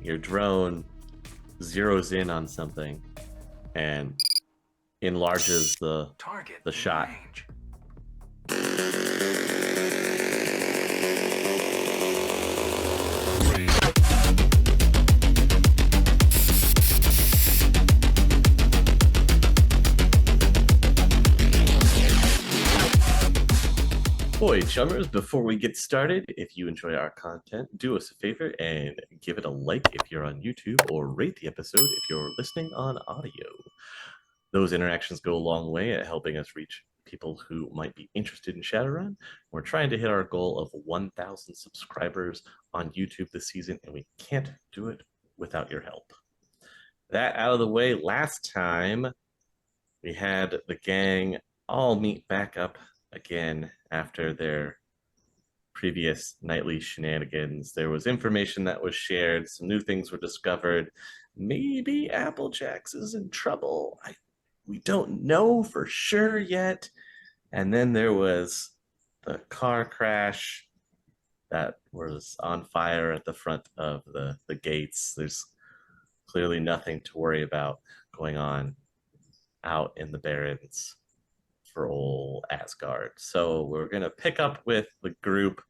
your drone zeroes in on something and enlarges the shot. Range. Boy, chummers, before we get started, if you enjoy our content, do us a favor and give it a like if you're on YouTube, or rate the episode if you're listening on audio. Those interactions go a long way at helping us reach people who might be interested in Shadowrun. We're trying to hit our goal of 1,000 subscribers on YouTube this season, and we can't do it without your help. That out of the way, last time we had the gang all meet back up again after their previous nightly shenanigans. There was information that was shared, some new things were discovered. Maybe Applejack's is in trouble. We don't know for sure yet. And then there was the car crash that was on fire at the front of the gates. There's clearly nothing to worry about going on out in the Barrens for old Asgard. So we're going to pick up with the group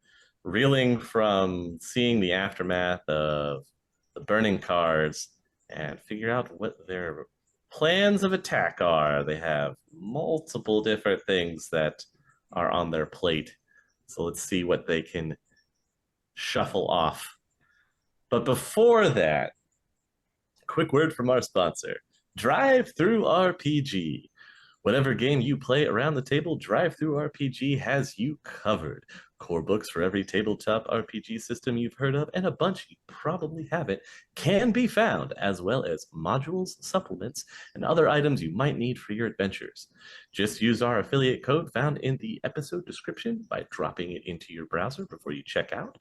reeling from seeing the aftermath of the burning cars and figure out what their plans of attack are. They have multiple different things that are on their plate. So let's see what they can shuffle off. But before that, quick word from our sponsor, DriveThruRPG. Whatever game you play around the table, DriveThruRPG has you covered. Core books for every tabletop RPG system you've heard of, and a bunch you probably haven't, can be found, as well as modules, supplements, and other items you might need for your adventures. Just use our affiliate code found in the episode description by dropping it into your browser before you check out,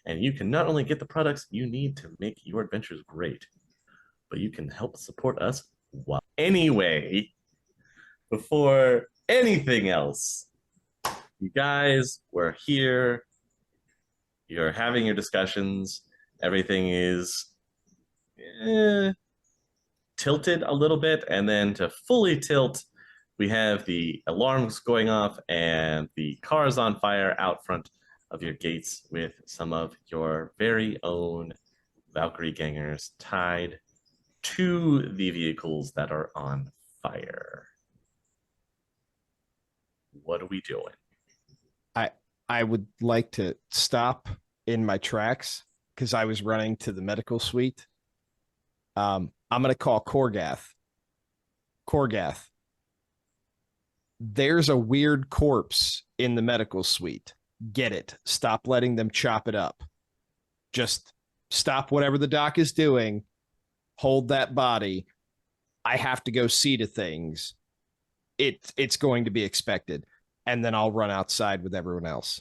and you can not only get the products you need to make your adventures great, but you can help support us anyway. Before anything else, you guys were here, you're having your discussions, everything is tilted a little bit, and then to fully tilt, we have the alarms going off and the cars on fire out front of your gates with some of your very own Valkyrie gangers tied to the vehicles that are on fire. What are we doing? I would like to stop in my tracks because I was running to the medical suite. I'm going to call Korgath. Korgath, there's a weird corpse in the medical suite. Get it. Stop letting them chop it up. Just stop whatever the doc is doing. Hold that body. I have to go see to things. It's going to be expected. And then I'll run outside with everyone else.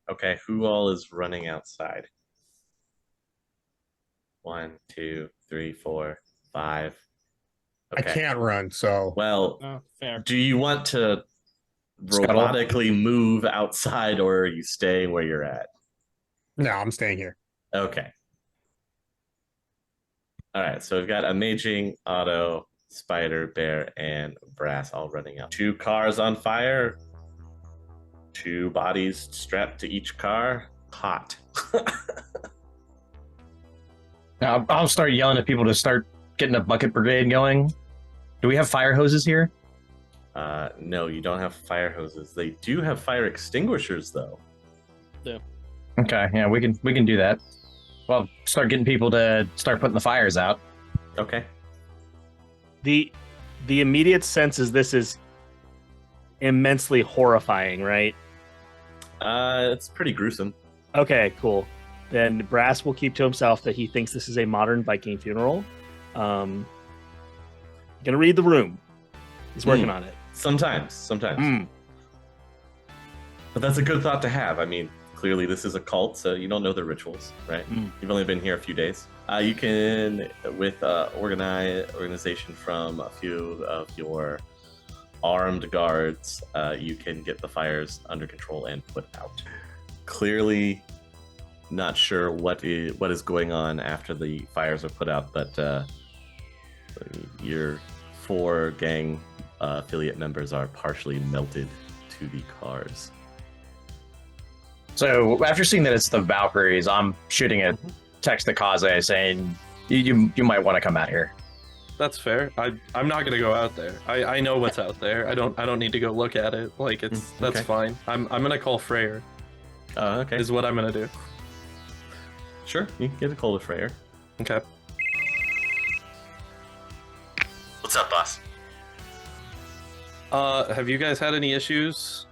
Okay, who all is running outside? 1, 2, 3, 4, 5. Okay. I can't run, so... Well, fair. Do you want to Scuttle. robotically move outside, or are you staying where you're at? No, I'm staying here. Okay. All right, so we've got Amaging, Otto, Spider, Bear, and Brass all running out. 2 cars on fire. 2 bodies strapped to each car. Hot. I'll start yelling at people to start getting a bucket brigade going. Do we have fire hoses here? No, you don't have fire hoses. They do have fire extinguishers, though. Yeah. Okay, yeah, we can do that. Well, start getting people to start putting the fires out. Okay. The immediate sense is this is immensely horrifying, right? It's pretty gruesome. Okay, cool. Then Brass will keep to himself that he thinks this is a modern Viking funeral. Gonna read the room. He's working on it. Sometimes. But that's a good thought to have. I mean, clearly this is a cult, so you don't know their rituals, right? You've only been here a few days. You can, with organization from a few of your armed guards, you can get the fires under control and put out. Clearly, not sure what is going on after the fires are put out, but your 4 gang affiliate members are partially melted to the cars. So after seeing that it's the Valkyries, I'm shooting a text to Kaze saying you might want to come out here. That's fair. I'm not gonna go out there. I know what's out there. I don't need to go look at it. Like that's okay. fine. I'm gonna call Freyr. Okay. Is what I'm gonna do. Sure, you can get a call to Freyr. Okay. What's up, boss? Have you guys had any issues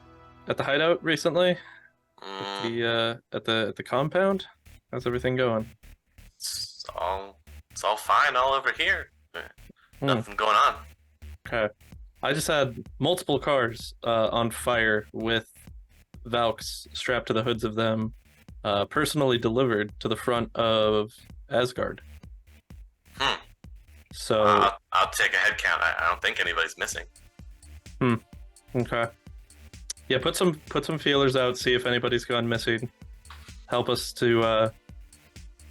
at the hideout recently? At the compound? How's everything going? It's all fine all over here. Nothing going on. Okay. I just had multiple cars on fire with Valks strapped to the hoods of them, personally delivered to the front of Asgard. So I'll take a head count. I don't think anybody's missing. Okay. Yeah, put some feelers out, see if anybody's gone missing. Help us to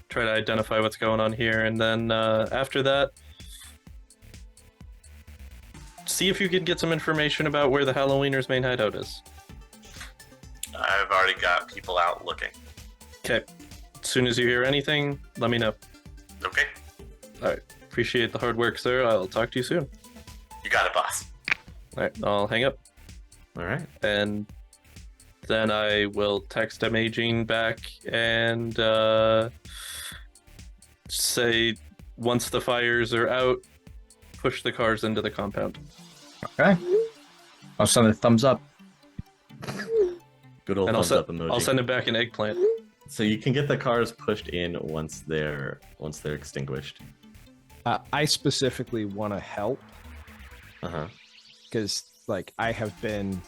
try to identify what's going on here, and then after that, see if you can get some information about where the Halloweeners' main hideout is. I've already got people out looking. Okay. As soon as you hear anything, let me know. Okay. All right. Appreciate the hard work, sir. I'll talk to you soon. You got it, boss. All right. I'll hang up. All right. And then I will text Amaging back and say once the fires are out, push the cars into the compound. Okay. I'll send a thumbs up. Good old And thumbs up emoji. I'll send it back an eggplant. So you can get the cars pushed in once they're extinguished. I specifically want to help because, like, I have been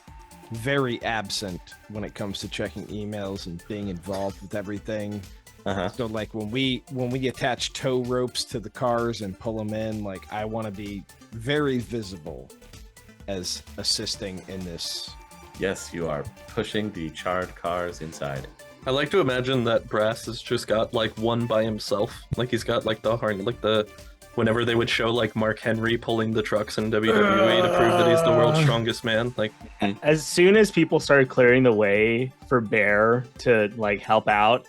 very absent when it comes to checking emails and being involved with everything. So, like, when we attach tow ropes to the cars and pull them in, like, I want to be very visible as assisting in this. Yes, you are pushing the charred cars inside. I like to imagine that Brass has just got like one by himself. Like he's got like the harness, like the whenever they would show like Mark Henry pulling the trucks in WWE to prove that he's the world's strongest man. Like As soon as people started clearing the way for Bear to like help out,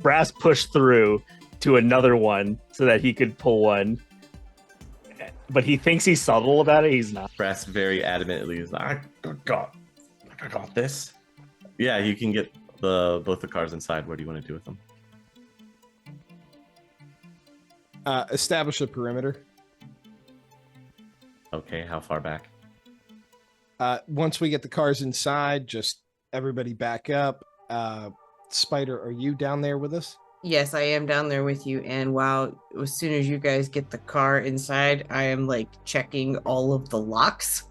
Brass pushed through to another one so that he could pull one. But he thinks he's subtle about it. He's not. Brass very adamantly is like, I got this. Yeah, you can get both the cars inside. What do you want to do with them? Establish a perimeter. Okay, how far back? Once we get the cars inside, just everybody back up. Spider, are you down there with us? Yes, I am down there with you. And as soon as you guys get the car inside, I am like checking all of the locks.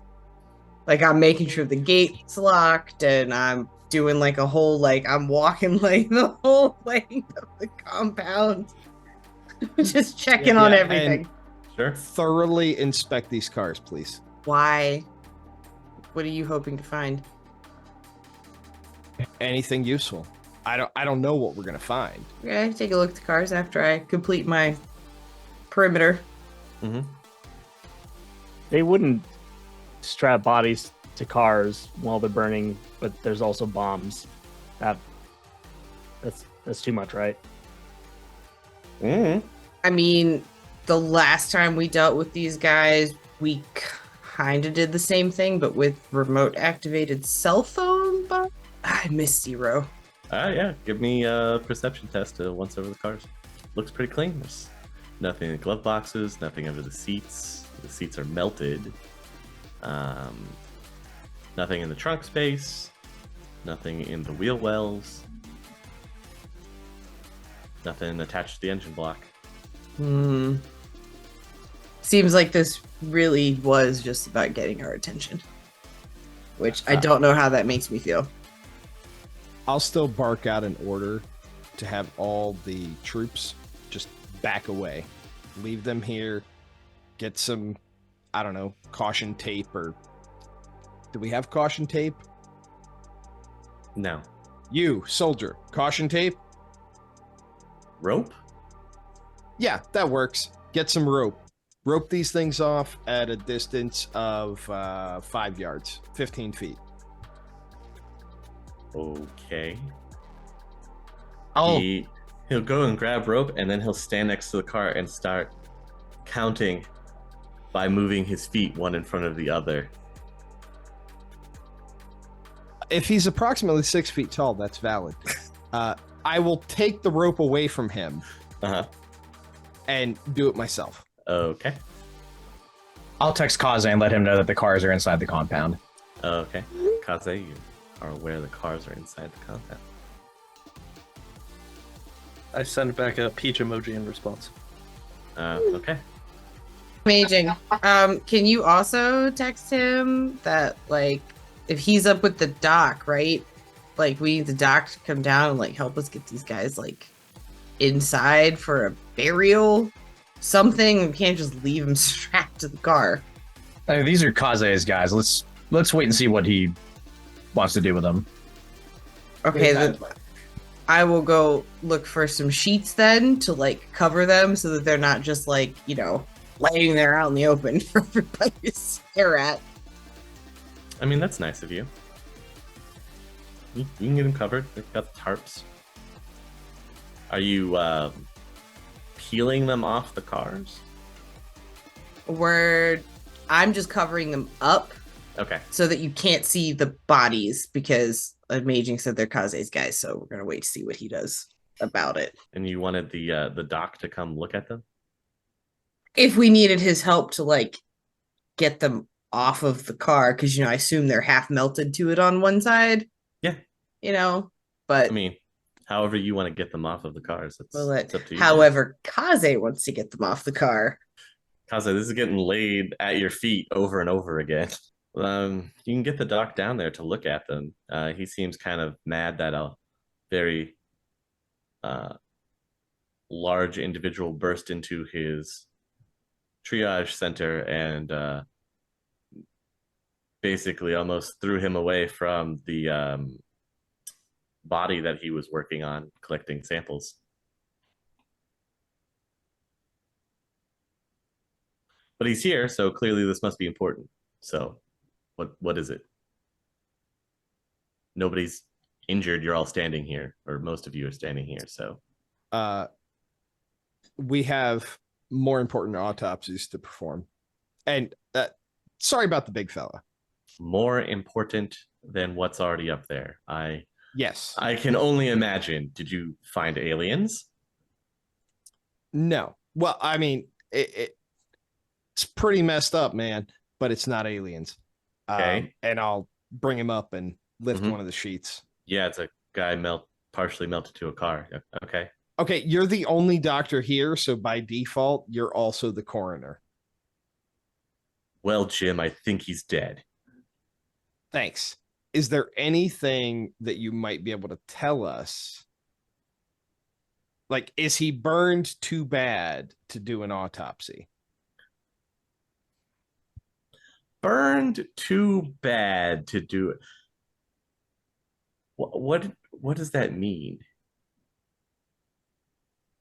Like I'm making sure the gate's locked, and I'm doing like a whole I'm walking like the whole length of the compound, just checking on everything. Sure. Thoroughly inspect these cars, please. Why? What are you hoping to find? Anything useful. I don't know what we're gonna find. Okay, take a look at the cars after I complete my perimeter. They wouldn't strap bodies to cars while they're burning, but there's also bombs. That's too much, right? I mean, the last time we dealt with these guys, we kind of did the same thing, but with remote activated cell phone bombs. I miss Zero. Yeah, give me a perception test once over the cars. Looks pretty clean. There's nothing in the glove boxes, nothing under the seats. The seats are melted. Nothing in the trunk space. Nothing in the wheel wells. Nothing attached to the engine block. Seems like this really was just about getting our attention, which I don't know how that makes me feel. I'll still bark out an order to have all the troops just back away. Leave them here. Get some, I don't know, caution tape or... Do we have caution tape? No. You, soldier, caution tape? rope? Yeah, that works. Get some rope. Rope these things off at a distance of 5 yards, 15 feet. Okay. Oh, He'll go and grab rope, and then he'll stand next to the car and start counting by moving his feet one in front of the other. If he's approximately 6 feet tall, that's valid. I will take the rope away from him Uh-huh. and do it myself. Okay. I'll text Kaze and let him know that the cars are inside the compound. Okay. Kaze, you are aware the cars are inside the compound. I send back a peach emoji in response. Okay. Amazing. Can you also text him that, like, if he's up with the doc, right? Like, we need the doc to come down and, like, help us get these guys, like, inside for a burial? Something. We can't just leave them strapped to the car. These are Kaze's guys. Let's wait and see what he wants to do with them. Okay, then I will go look for some sheets then to, like, cover them so that they're not just, like, you know, laying there out in the open for everybody to stare at. I mean, that's nice of you. You can get them covered. They've got tarps. Are you peeling them off the cars? I'm just covering them up Okay. so that you can't see the bodies because Amaging said they're Kaze's guys, so we're gonna wait to see what he does about it. And you wanted the doc to come look at them? If we needed his help to, like, get them off of the car, because, you know, I assume they're half melted to it on one side. Yeah. You know, but I mean, however you want to get them off of the cars, it's up to you. however Kaze wants to get them off the car. Kaze, this is getting laid at your feet over and over again. You can get the doc down there to look at them. He seems kind of mad that a very large individual burst into his triage center and basically almost threw him away from the body that he was working on collecting samples. But he's here, so clearly this must be important. So what is it? Nobody's injured. You're all standing here, or most of you are standing here. So we have more important autopsies to perform. And sorry about the big fella. more important than what's already up there. Yes. I can only imagine. Did you find aliens? No. Well, I mean, it's pretty messed up, man, but it's not aliens. Okay. And I'll bring him up and lift Mhm. one of the sheets. Yeah, it's a guy partially melted to a car. Okay. Okay, you're the only doctor here, so by default, you're also the coroner. Well, Jim, I think he's dead. Thanks. Is there anything that you might be able to tell us? Like, is he burned too bad to do an autopsy? Burned too bad to do it. What does that mean?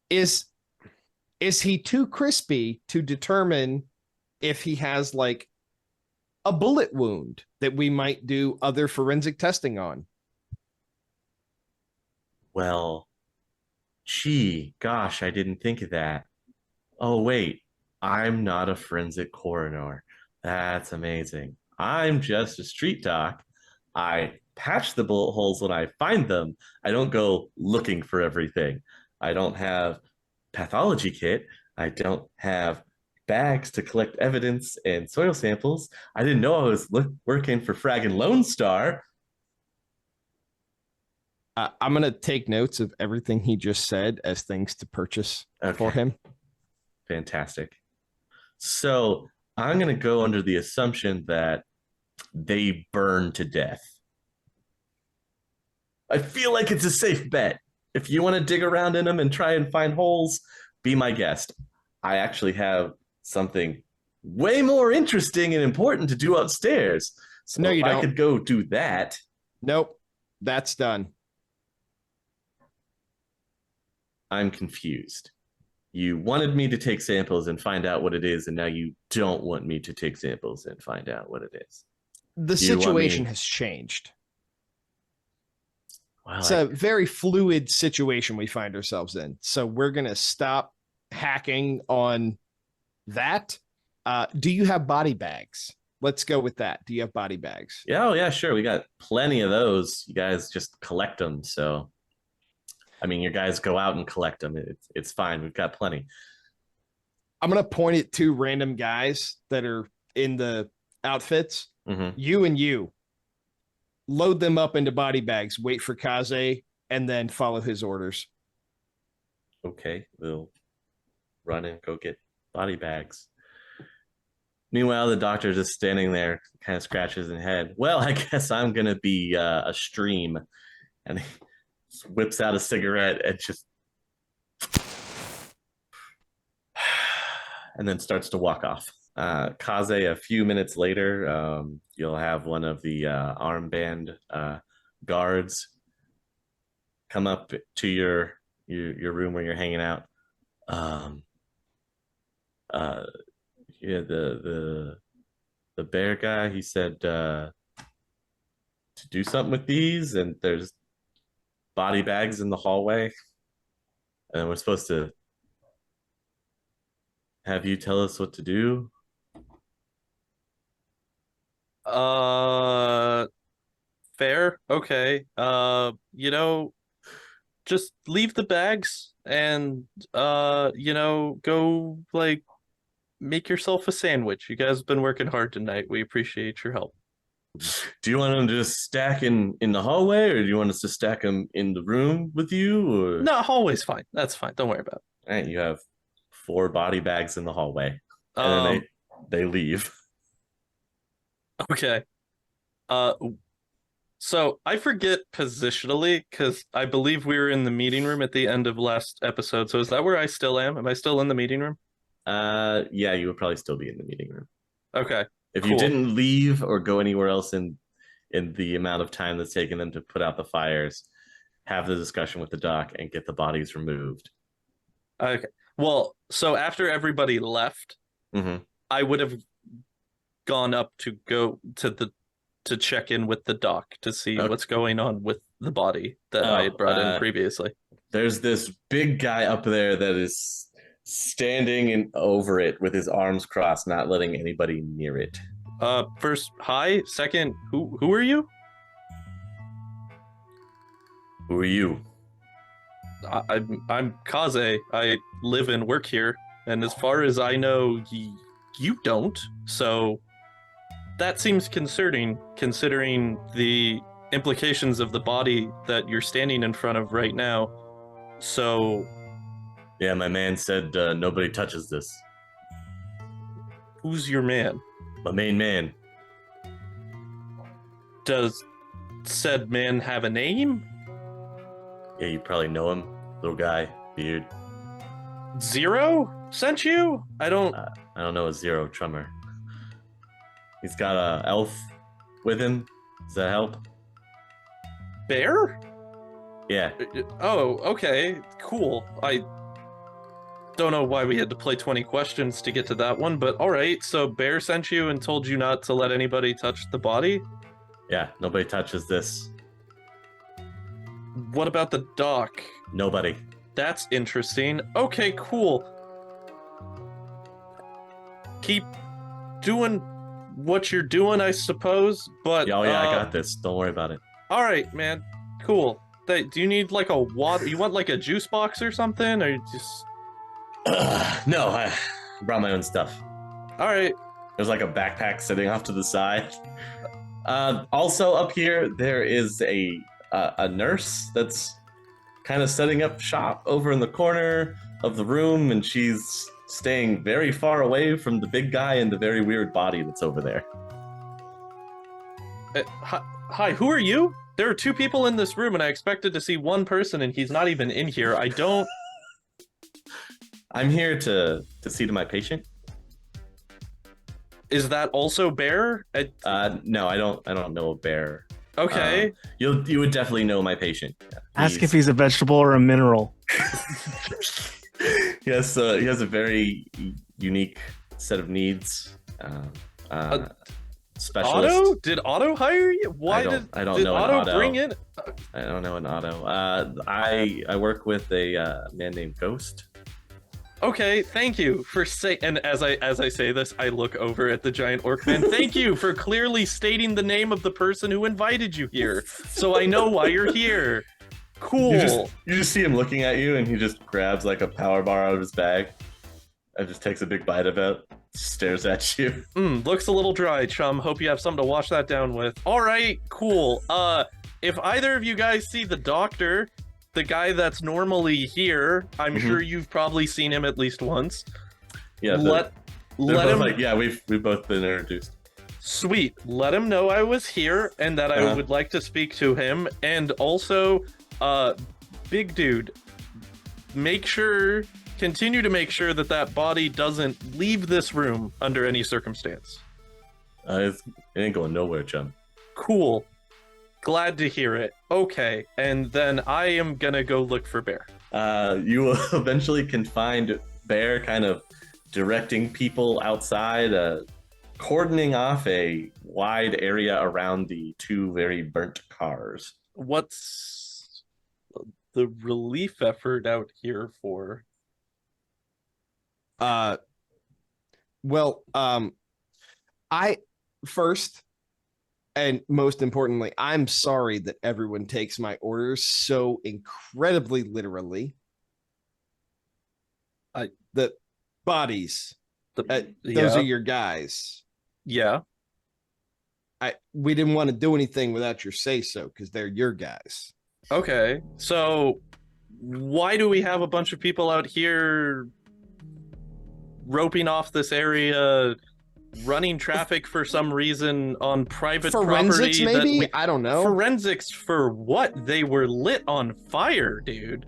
Is he too crispy to determine if he has like a bullet wound that we might do other forensic testing on? Well, gosh, I didn't think of that. Oh, wait, I'm not a forensic coroner. That's amazing. I'm just a street doc. I patch the bullet holes when I find them. I don't go looking for everything. I don't have pathology kit. I don't have bags to collect evidence and soil samples. I didn't know I was working for fragging Lone Star. I'm going to take notes of everything he just said as things to purchase for him. Fantastic. So I'm going to go under the assumption that they burn to death. I feel like it's a safe bet. If you want to dig around in them and try and find holes, be my guest. I actually have something way more interesting and important to do upstairs. So No, you I don't. could go do that. Nope. That's done. I'm confused. You wanted me to take samples and find out what it is, and now you don't want me to take samples and find out what it is. The You want situation me- has changed. Well, It's a very fluid situation we find ourselves in. So we're going to stop hacking on that. Do you have body bags? Let's go with that. Do you have body bags? yeah, oh yeah, sure. We got plenty of those. You guys just collect them. So, I mean, your guys go out and collect them. It's fine. We've got plenty. I'm going to point at two random guys that are in the outfits. Mm-hmm. You and you. Load them up into body bags, wait for Kaze, and then follow his orders. Okay, we'll run and go get body bags. Meanwhile, the doctor's just standing there, kind of scratches his head. Well, I guess I'm gonna be a stream, and he whips out a cigarette and just, and then starts to walk off. Kaze, a few minutes later, you'll have one of the armband guards come up to your room where you're hanging out. Yeah, the bear guy, he said to do something with these, and there's body bags in the hallway, and we're supposed to have you tell us what to do. Fair. Okay. Just leave the bags and go like make yourself a sandwich. You guys have been working hard tonight. We appreciate your help. Do you want them to just stack in the hallway, or do you want us to stack them in the room with you? Or... No, hallway's fine. That's fine. Don't worry about it. All right, you have 4 body bags in the hallway, and then they leave. Okay. So I forget positionally because I believe we were in the meeting room at the end of last episode. So is that where I still am? Am I still in the meeting room? Yeah, you would probably still be in the meeting room. Okay. If you didn't leave or go anywhere else in the amount of time that's taken them to put out the fires, have the discussion with the doc and get the bodies removed. Okay. Well, so after everybody left, Mm-hmm. I would have gone up to go to check in with the doc to see Okay. what's going on with the body that I had brought in previously. There's this big guy up there that is standing over it with his arms crossed, not letting anybody near it. First, hi. Second, who are you? Who are you? I'm Kaze. I live and work here, and as far as I know, you don't. So that seems concerning, considering the implications of the body that you're standing in front of right now. So, Yeah, my man said nobody touches this. who's your man? My main man. Does said man have a name? Yeah, you probably know him. Little guy, beard. Zero sent you? I don't. I don't know a Zero chummer. He's got a elf with him. Does that help? Bear? Yeah. Oh, okay, cool. I don't know why we had to play 20 questions to get to that one, but all right. So Bear sent you and told you not to let anybody touch the body? Yeah, nobody touches this. What about the doc? Nobody. That's interesting. Okay, cool. Keep doing what you're doing, I suppose, but Oh yeah, I got this. Don't worry about it. all right, man. Cool. Do you need like a water? You want like a juice box or something, or you just? No, I brought my own stuff. All right. There's like a backpack sitting off to the side. Also up here, there is a nurse that's kind of setting up shop over in the corner of the room, and she's staying very far away from the big guy and the very weird body that's over there. Hi, who are you? There are 2 people in this room, and I expected to see one person, and he's not even in here. I don't. I'm here to see to my patient. Is that also Bear? No, I don't know a bear. Okay. You would definitely know my patient. Ask if he's a vegetable or a mineral. He has a very unique set of needs. Specialist. Otto? Did Otto hire you? Why did I don't did know Otto an Otto. bring in? I don't know an Otto. I work with a man named Ghost. Okay, thank you for say. And as I say this, I look over at the giant orc man. Thank you for clearly stating the name of the person who invited you here, so I know why you're here. Cool. You just see him looking at you, and he just grabs like a power bar out of his bag, and just takes a big bite of it, stares at you. Looks a little dry, chum. Hope you have something to wash that down with. All right, cool. If either of you guys see the doctor, the guy that's normally here, I'm sure you've probably seen him at least once. Yeah. Let him. Like, yeah, we've both been introduced. Sweet. Let him know I was here and that I would like to speak to him. And also, big dude, continue to make sure that body doesn't leave this room under any circumstance. It ain't going nowhere, chum. Cool. Glad to hear it. Okay, and then I am gonna go look for Bear. You will eventually can find Bear kind of directing people outside, cordoning off a wide area around the two very burnt cars. What's the relief effort out here for? Well, I first and most importantly, I'm sorry that everyone takes my orders so incredibly literally. The bodies, those are your guys. Yeah. We didn't want to do anything without your say-so because they're your guys. Okay, so why do we have a bunch of people out here roping off this area, running traffic for some reason on private forensics, property? Maybe? I don't know. Forensics for what? They were lit on fire, dude.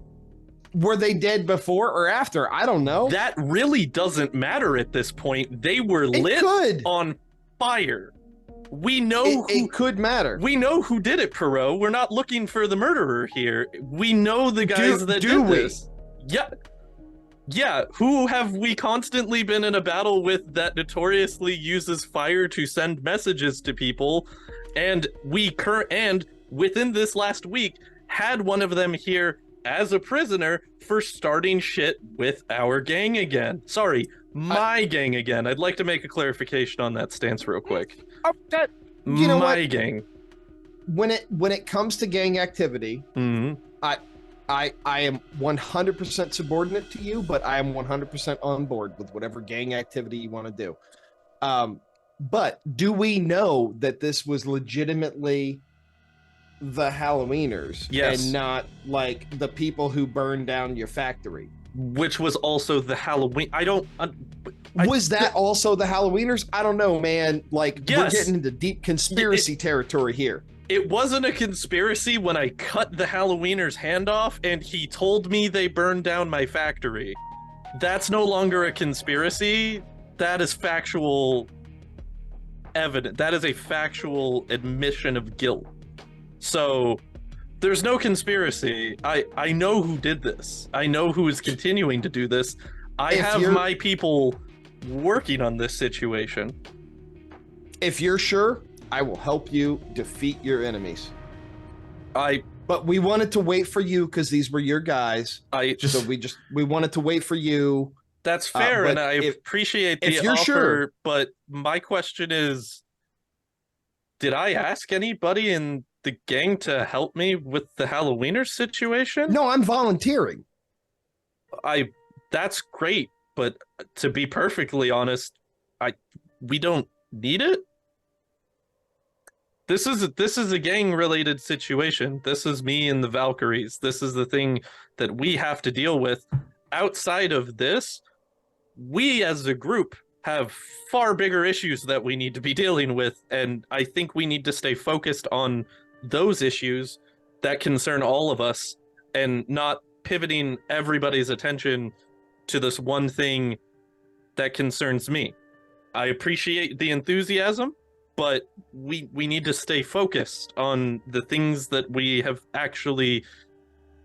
Were they dead before or after? I don't know. That really doesn't matter at this point. They were lit on fire. We know it could matter. We know who did it, Perot. We're not looking for the murderer here. We know the guys that did this. Yeah. Who have we constantly been in a battle with that notoriously uses fire to send messages to people? And within this last week had one of them here as a prisoner for starting shit with our gang again. Sorry, my gang again. I'd like to make a clarification on that stance real quick. You know my what? Gang. When it comes to gang activity, I am 100% subordinate to you, but I am 100% on board with whatever gang activity you want to do. But do we know that this was legitimately the Halloweeners? Yes. And not like the people who burned down your factory? Which was also the Halloween. Was that also the Halloweeners? I don't know, man. Like, yes. We're getting into deep conspiracy territory here. It wasn't a conspiracy when I cut the Halloweener's hand off and he told me they burned down my factory. That's no longer a conspiracy. That is factual evidence. That is a factual admission of guilt. So there's no conspiracy. I know who did this. I know who is continuing to do this. I have my people working on this situation. If you're sure, I will help you defeat your enemies. But we wanted to wait for you because these were your guys. We wanted to wait for you. That's fair, and I appreciate the offer. Sure, but my question is, did I ask anybody in the gang to help me with the Halloweeners situation? No, I'm volunteering. That's great, but to be perfectly honest, we don't need it. This is a gang-related situation. This is me and the Valkyries. This is the thing that we have to deal with. Outside of this, we as a group have far bigger issues that we need to be dealing with, and I think we need to stay focused on those issues that concern all of us and not pivoting everybody's attention to this one thing that concerns me. I appreciate the enthusiasm, but we need to stay focused on the things that we have actually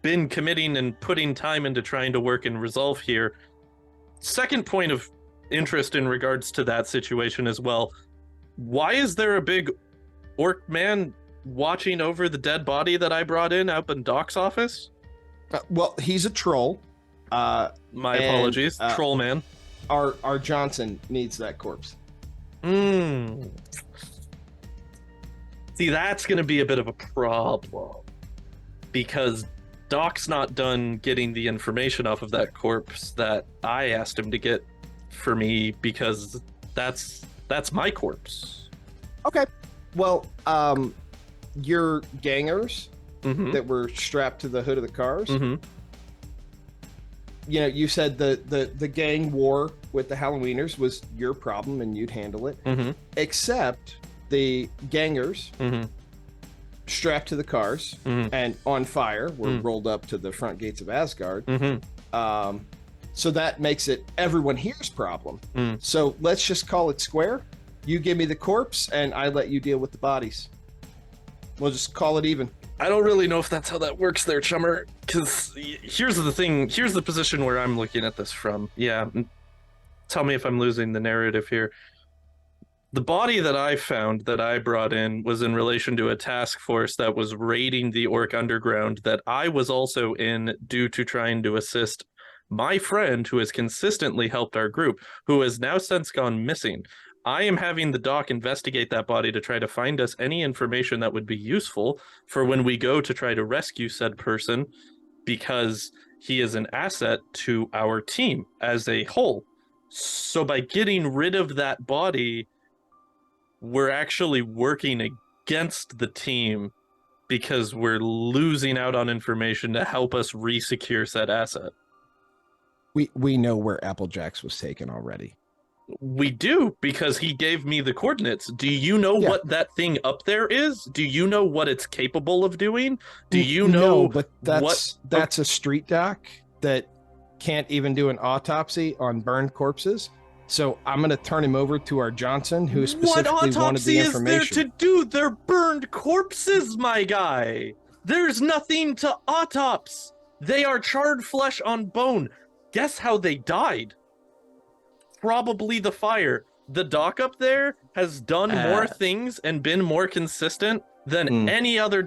been committing and putting time into trying to work and resolve here. Second point of interest in regards to that situation as well. Why is there a big orc man watching over the dead body that I brought in out in Doc's office? Well, he's a troll. My apologies, troll man. Our Johnson needs that corpse. See, that's going to be a bit of a problem because Doc's not done getting the information off of that corpse that I asked him to get for me because that's my corpse. Okay. Well, your gangers Mm-hmm. that were strapped to the hood of the cars. Mm-hmm. You know, you said the gang war with the Halloweeners was your problem and you'd handle it. Mm-hmm. Except the gangers Mm-hmm. strapped to the cars Mm-hmm. and on fire were rolled up to the front gates of Asgard. Mm-hmm. So that makes it everyone here's problem. So let's just call it square. You give me the corpse and I let you deal with the bodies. We'll just call it even. I don't really know if that's how that works there, chummer, because here's the position where I'm looking at this from. Yeah, tell me if I'm losing the narrative here. The body that I found that I brought in was in relation to a task force that was raiding the Orc Underground that I was also in due to trying to assist my friend who has consistently helped our group, who has now since gone missing. I am having the doc investigate that body to try to find us any information that would be useful for when we go to try to rescue said person, because he is an asset to our team as a whole. So by getting rid of that body, we're actually working against the team because we're losing out on information to help us re-secure said asset. We know where Applejacks was taken already. We do, because he gave me the coordinates. Do you know what that thing up there is? Do you know what it's capable of doing? Do you know? No, but that's a street doc that can't even do an autopsy on burned corpses. So I'm going to turn him over to our Johnson, who specifically wanted the information. What autopsy is there to do? They're burned corpses, my guy. There's nothing to autopsy. They are charred flesh on bone. Guess how they died? Probably the fire. The doc up there has done more things and been more consistent than any other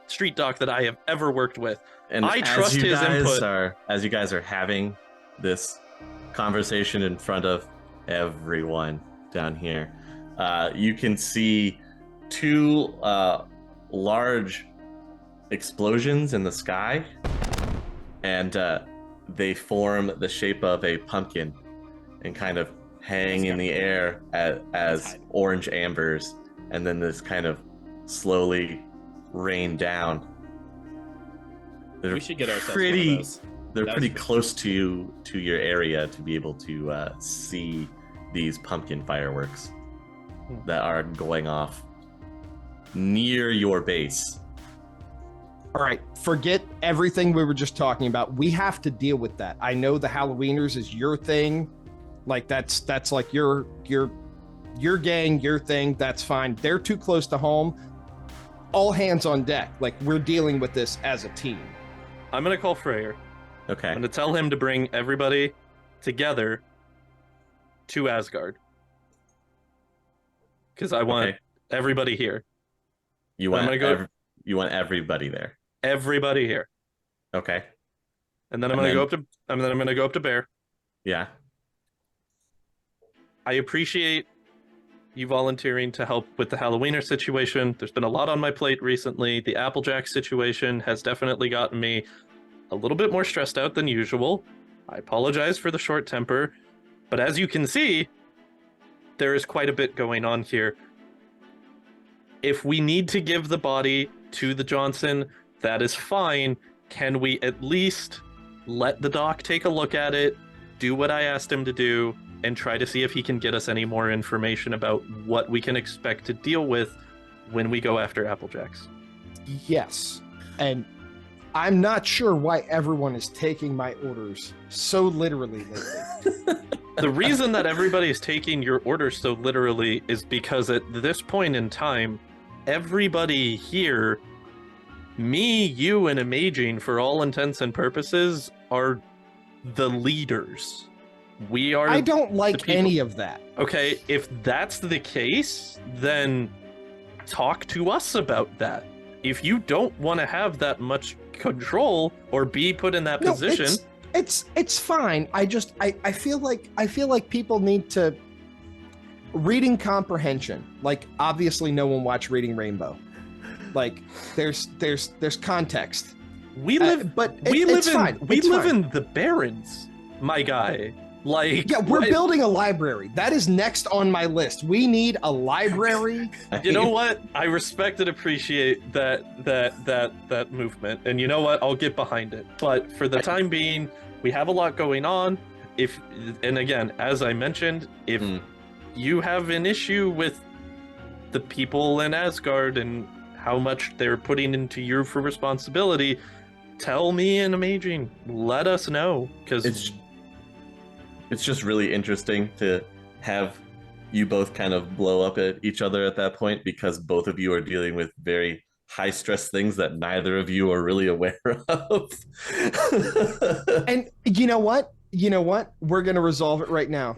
street doc that I have ever worked with. And I trust his input. As you guys are having this conversation in front of everyone down here, you can see two large explosions in the sky, and they form the shape of a pumpkin and kind of hang in the air as orange ambers, and then this kind of slowly rain down. We should get ourselves one of those. They're pretty close to your area to be able to see these pumpkin fireworks that are going off near your base. All right, forget everything we were just talking about. We have to deal with that. I know the Halloweeners is your thing. Like that's like your gang, your thing. That's fine. They're too close to home. All hands on deck. Like, we're dealing with this as a team. I'm gonna call Freyr. Okay. I'm gonna tell him to bring everybody together to Asgard, because I want everybody here. You want everybody there. Everybody here. Okay. And then I'm gonna go up to Bear. Yeah. I appreciate you volunteering to help with the Halloweener situation. There's been a lot on my plate recently. The Applejack situation has definitely gotten me a little bit more stressed out than usual. I apologize for the short temper, but as you can see, there is quite a bit going on here. If we need to give the body to the Johnson, that is fine. Can we at least let the doc take a look at it, do what I asked him to do, and try to see if he can get us any more information about what we can expect to deal with when we go after Applejacks? Yes. And I'm not sure why everyone is taking my orders so literally lately. The reason that everybody is taking your orders so literally is because at this point in time, everybody here me, you, and Amaging, for all intents and purposes, are the leaders. We are. I don't like people. any of that. Okay, if that's the case, then talk to us about that. If you don't want to have that much control or be put in that position, it's fine. I feel like people need to reading comprehension. Like, obviously no one watched Reading Rainbow. Like, there's context. we live in the Barrens, my guy. Like, yeah, we're building a library. That is next on my list. We need a library. You know what? I respect and appreciate that movement, and you know what? I'll get behind it. But for the time being, we have a lot going on. And again, as I mentioned, if you have an issue with the people in Asgard and how much they're putting into you for responsibility, tell me and Amaging. Let us know, because it's just really interesting to have you both kind of blow up at each other at that point, because both of you are dealing with very high stress things that neither of you are really aware of. And you know what? We're going to resolve it right now.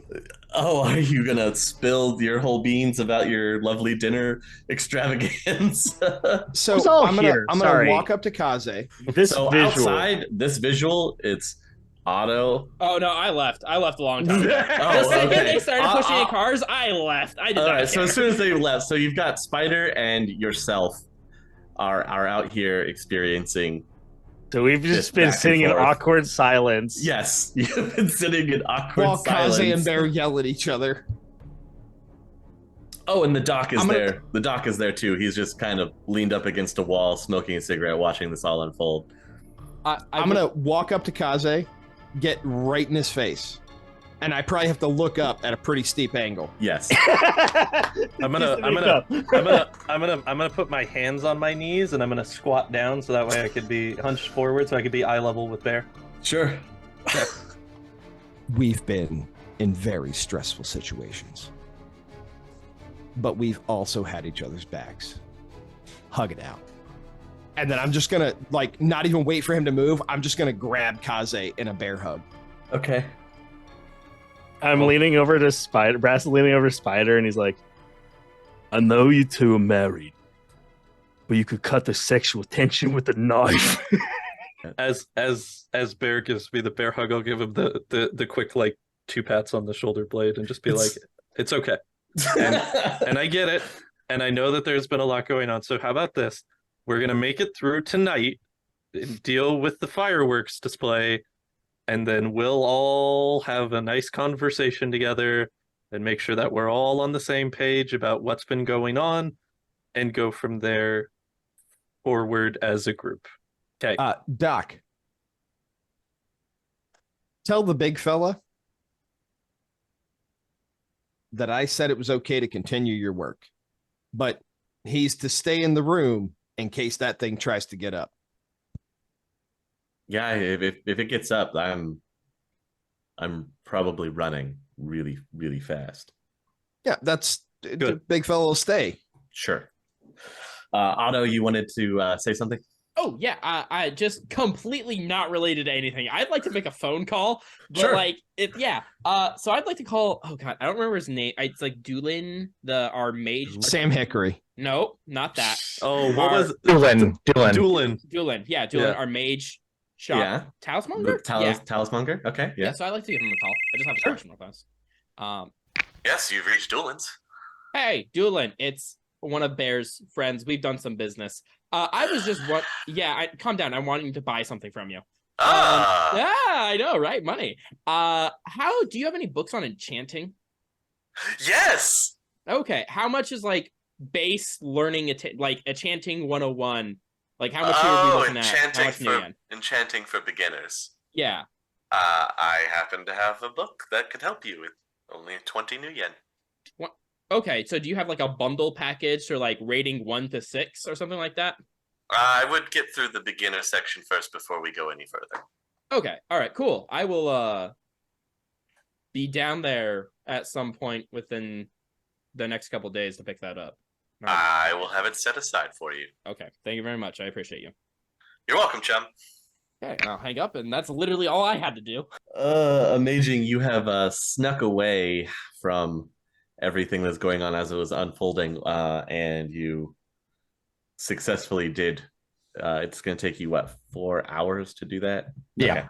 Oh, are you going to spill your whole beans about your lovely dinner extravagance? So I'm going to walk up to Kaze. Outside, this visual, it's Otto. Oh no, I left a long time ago. The second they started pushing in cars, I left. I did not care. So as soon as they left, so you've got Spider and yourself are out here experiencing. So we've just been sitting in awkward silence. Yes, you've been sitting in awkward while silence. Kaze and Bear yell at each other. Oh, and the Doc is there. The Doc is there too. He's just kind of leaned up against a wall, smoking a cigarette, watching this all unfold. I'm going to walk up to Kaze, get right in his face, and I probably have to look up at a pretty steep angle. Yes. I'm gonna put my hands on my knees and I'm gonna squat down so that way I could be hunched forward so I could be eye level with Bear. Sure. We've been in very stressful situations, but we've also had each other's backs. Hug it out. And then I'm just gonna, like, not even wait for him to move. I'm just gonna grab Kaze in a bear hug. Okay. I'm leaning over to Spider. Brass is leaning over to Spider, and he's like, "I know you two are married, but you could cut the sexual tension with a knife." As Bear gives me the bear hug, I'll give him the quick, like, 2 pats on the shoulder blade and just be like, "It's okay." And I get it, and I know that there's been a lot going on. So how about this? We're gonna make it through tonight, and deal with the fireworks display, and then we'll all have a nice conversation together and make sure that we're all on the same page about what's been going on and go from there forward as a group. Okay. Doc, tell the big fella that I said it was okay to continue your work, but he's to stay in the room in case that thing tries to get up. Yeah, if it gets up, I'm probably running really, really fast. Yeah, that's good. Big fella will stay. Sure. Otto, you wanted to say something? Oh yeah, I just completely not related to anything. I'd like to make a phone call, but Sure. So I'd like to call. Oh god, I don't remember his name. It's like Doolin, our mage. Sam Hickory. No, not that. Oh, what was Doolin. Doolin, yeah, Doolin, Yeah. our mage shop. Yeah. Talismonger? Talismonger? Okay, yeah. So I'd like to give him a call. I just have a question real fast. Yes, you've reached Doolin's. Hey, Doolin, it's one of Bear's friends. We've done some business. I was just calm down. I'm wanting to buy something from you. Yeah, I know, right? Money. How do you have any books on enchanting? Yes. Okay, how much is like base learning like enchanting 101? Like how much are we looking at? How much new yen? Enchanting for beginners. Yeah. I happen to have a book that could help you with only 20 new yen. Okay, so do you have like a bundle package or like rating 1 to 6 or something like that? I would get through the beginner section first before we go any further. Okay, all right, cool. I will be down there at some point within the next couple days to pick that up. All right. I will have it set aside for you. Okay, thank you very much. I appreciate you. You're welcome, chum. Okay, I'll hang up, and that's literally all I had to do. Amazing. You have snuck away from everything that's going on as it was unfolding, and you successfully did. It's going to take you, what, 4 hours to do that? Yeah. Okay.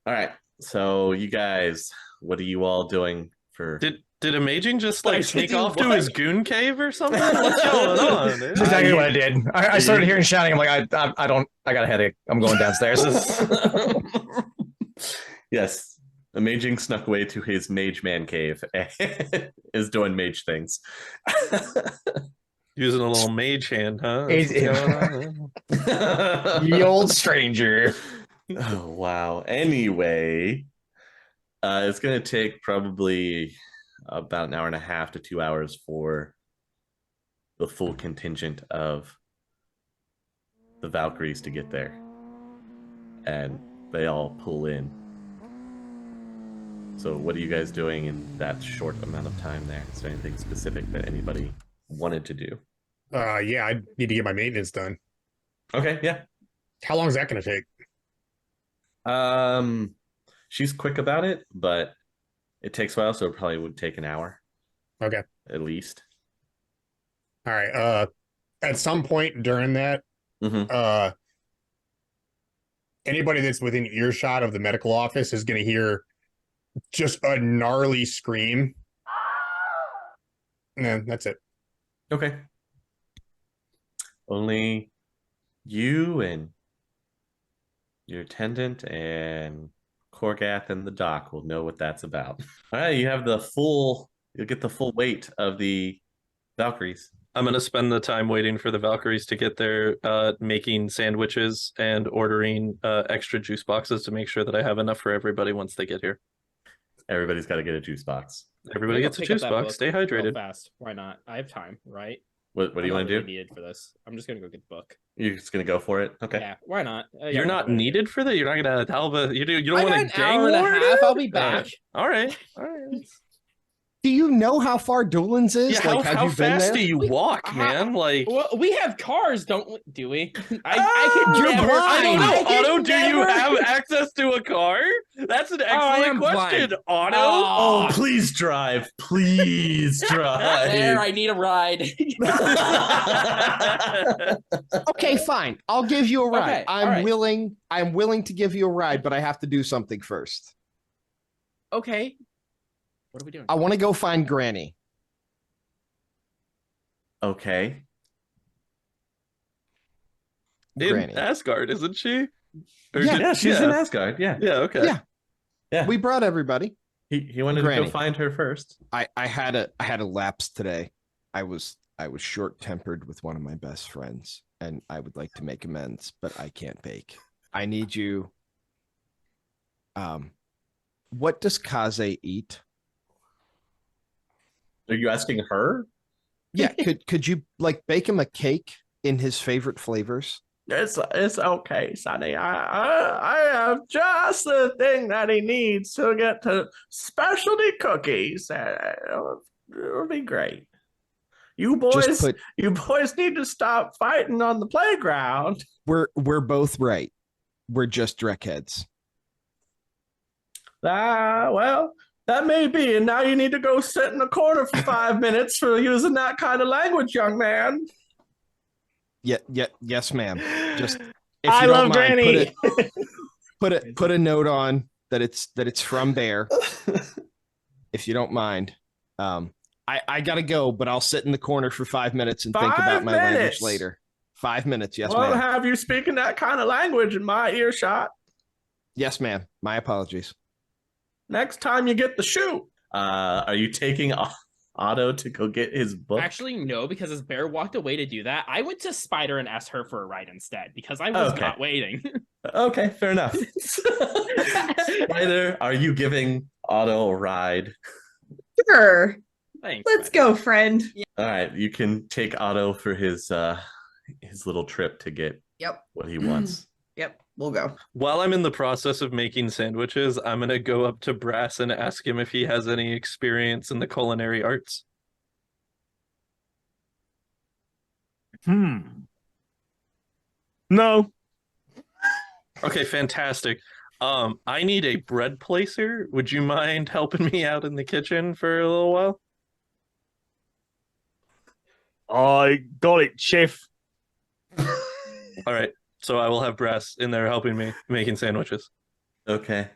All right. So you guys, what are you all doing for... Did Amaging just like Like, sneak did you off to what? his goon cave or something? What's going on, dude? That's exactly what I did. I started hearing shouting. I'm like, I got a headache. I'm going downstairs. Yes. Amaging snuck away to his mage man cave and is doing mage things. Using a little mage hand, huh? He's- That's what's going on. The old stranger. Oh, wow. Anyway, it's going to take probably about an hour and a half to 2 hours for the full contingent of the Valkyries to get there. And they all pull in. So what are you guys doing in that short amount of time there? Is there anything specific that anybody wanted to do? Yeah, I need to get my maintenance done. Okay, yeah. How long is that going to take? She's quick about it, but it takes a while, so it probably would take an hour. Okay. At least. All right. At some point during that, Mm-hmm. anybody that's within earshot of the medical office is going to hear just a gnarly scream. And that's it. Okay. Only you and your attendant and Korgath and the doc will know what that's about. All right, you'll get the full weight of the Valkyries. I'm gonna spend the time waiting for the Valkyries to get there, making sandwiches and ordering extra juice boxes to make sure that I have enough for everybody once they get here. Everybody's got to get a juice box. Everybody I'll gets a pick up juice that box. book Stay real hydrated. fast. Why not? I have time, right? What do you want to do? Needed for this. I'm just gonna go get the book. You're just gonna go for it? Okay. Yeah, why not? You're not needed for that. You're not gonna help. You don't I got want an to gang hour and war, a half. dude? I'll be back. All right. All right. Do you know how far Doolins is? Yeah, like, have how you been fast there? do you walk, man? Like, Well, we have cars, don't we? Do we? I can You're never. blind. I don't know, I can Otto. Do you never- have access to a car? That's an I excellent am question, blind. Otto. Oh, please drive. Please drive. There, I need a ride. Okay, fine. I'll give you a ride. Okay, I'm all right. willing. I'm willing to give you a ride, but I have to do something first. Okay. What are we doing? I want to go find Granny. Okay. In Granny. Asgard, isn't she? Or Yeah, She's in Asgard. Yeah. Yeah, okay. Yeah. Yeah. We brought everybody. He wanted to Granny. go find her first. I had a lapse today. I was short-tempered with one of my best friends, and I would like to make amends, but I can't bake. I need you. What does Kaze eat? Are you asking her? Yeah, could you like bake him a cake in his favorite flavors? It's okay, Sonny. I have just the thing that he needs to get to specialty cookies. It'll be great. You Just boys need to stop fighting on the playground. we're both right. We're just dreckheads. Well, that may be, and now you need to go sit in the corner for 5 minutes for using that kind of language, young man. Yes, ma'am. Just if I you don't love mind, Granny. put a note on that it's from Bear. If you don't mind. I gotta go, but I'll sit in the corner for 5 minutes and think 5 about my language minutes? later. 5 minutes, yes, Well, ma'am. have you speaking that kind of language in my earshot? Yes, ma'am. My apologies. Next time you get the shoe. Are you taking Otto to go get his book? Actually, no, because as Bear walked away to do that, I went to Spider and asked her for a ride instead because I was Okay. not waiting. Okay, fair enough. Spider, are you giving Otto a ride? Sure. Thanks. Let's Spider. go, friend. All right, you can take Otto for his little trip to get Yep. what he wants. Yep. We'll go. While I'm in the process of making sandwiches, I'm gonna go up to Brass and ask him if he has any experience in the culinary arts. No. Okay, fantastic. I need a bread placer. Would you mind helping me out in the kitchen for a little while? I got it, chef. All right. So I will have Brass in there helping me making sandwiches. Okay.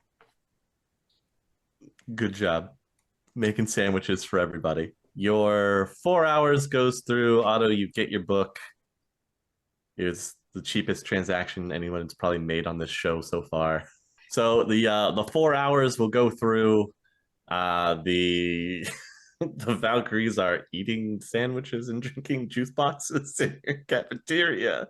Good job making sandwiches for everybody. Your 4 hours goes through. Otto, you get your book. It's the cheapest transaction anyone's probably made on this show so far. So the 4 hours will go through. The the Valkyries are eating sandwiches and drinking juice boxes in your cafeteria.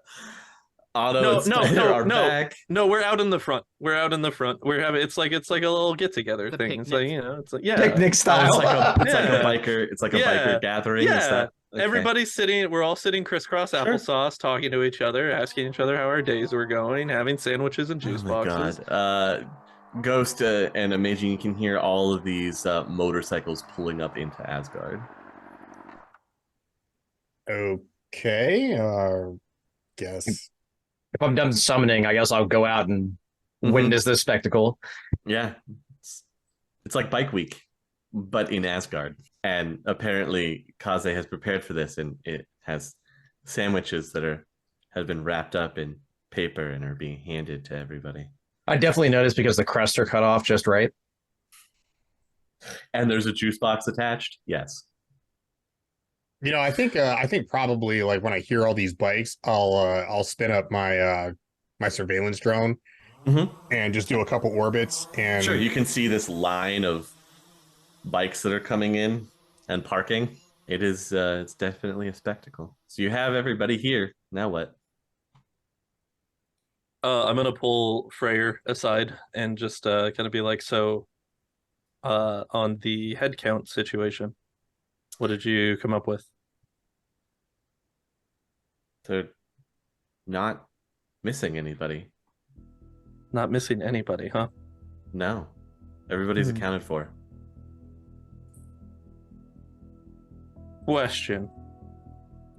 Otto and Spider are back. No, we're out in the front. We're out in the front. We're having it's like a little get together The thing. It's picnic. like, it's like yeah. Picnic style. It's like a Yeah. biker. It's like a biker gathering. Yeah. Is that, okay. Everybody's sitting. We're all sitting crisscross applesauce, talking to each other, asking each other how our days were going, having sandwiches and juice boxes. God. Ghost and Amaging, you can hear all of these motorcycles pulling up into Asgard. Okay. Guess. If I'm done summoning, I guess I'll go out and witness this spectacle. Yeah, it's like Bike Week, but in Asgard. And apparently, Kaze has prepared for this, and it has sandwiches that have been wrapped up in paper and are being handed to everybody. I definitely noticed because the crests are cut off just right. And there's a juice box attached. Yes. You know, I think probably like when I hear all these bikes, I'll spin up my my surveillance drone and just do a couple orbits. And Sure, you can see this line of bikes that are coming in and parking. It is it's definitely a spectacle. So you have everybody here. Now what? I'm gonna pull Freyr aside and just kind of be like, so on the headcount situation, what did you come up with? They're not missing anybody. Not missing anybody, huh? No. Everybody's accounted for. Question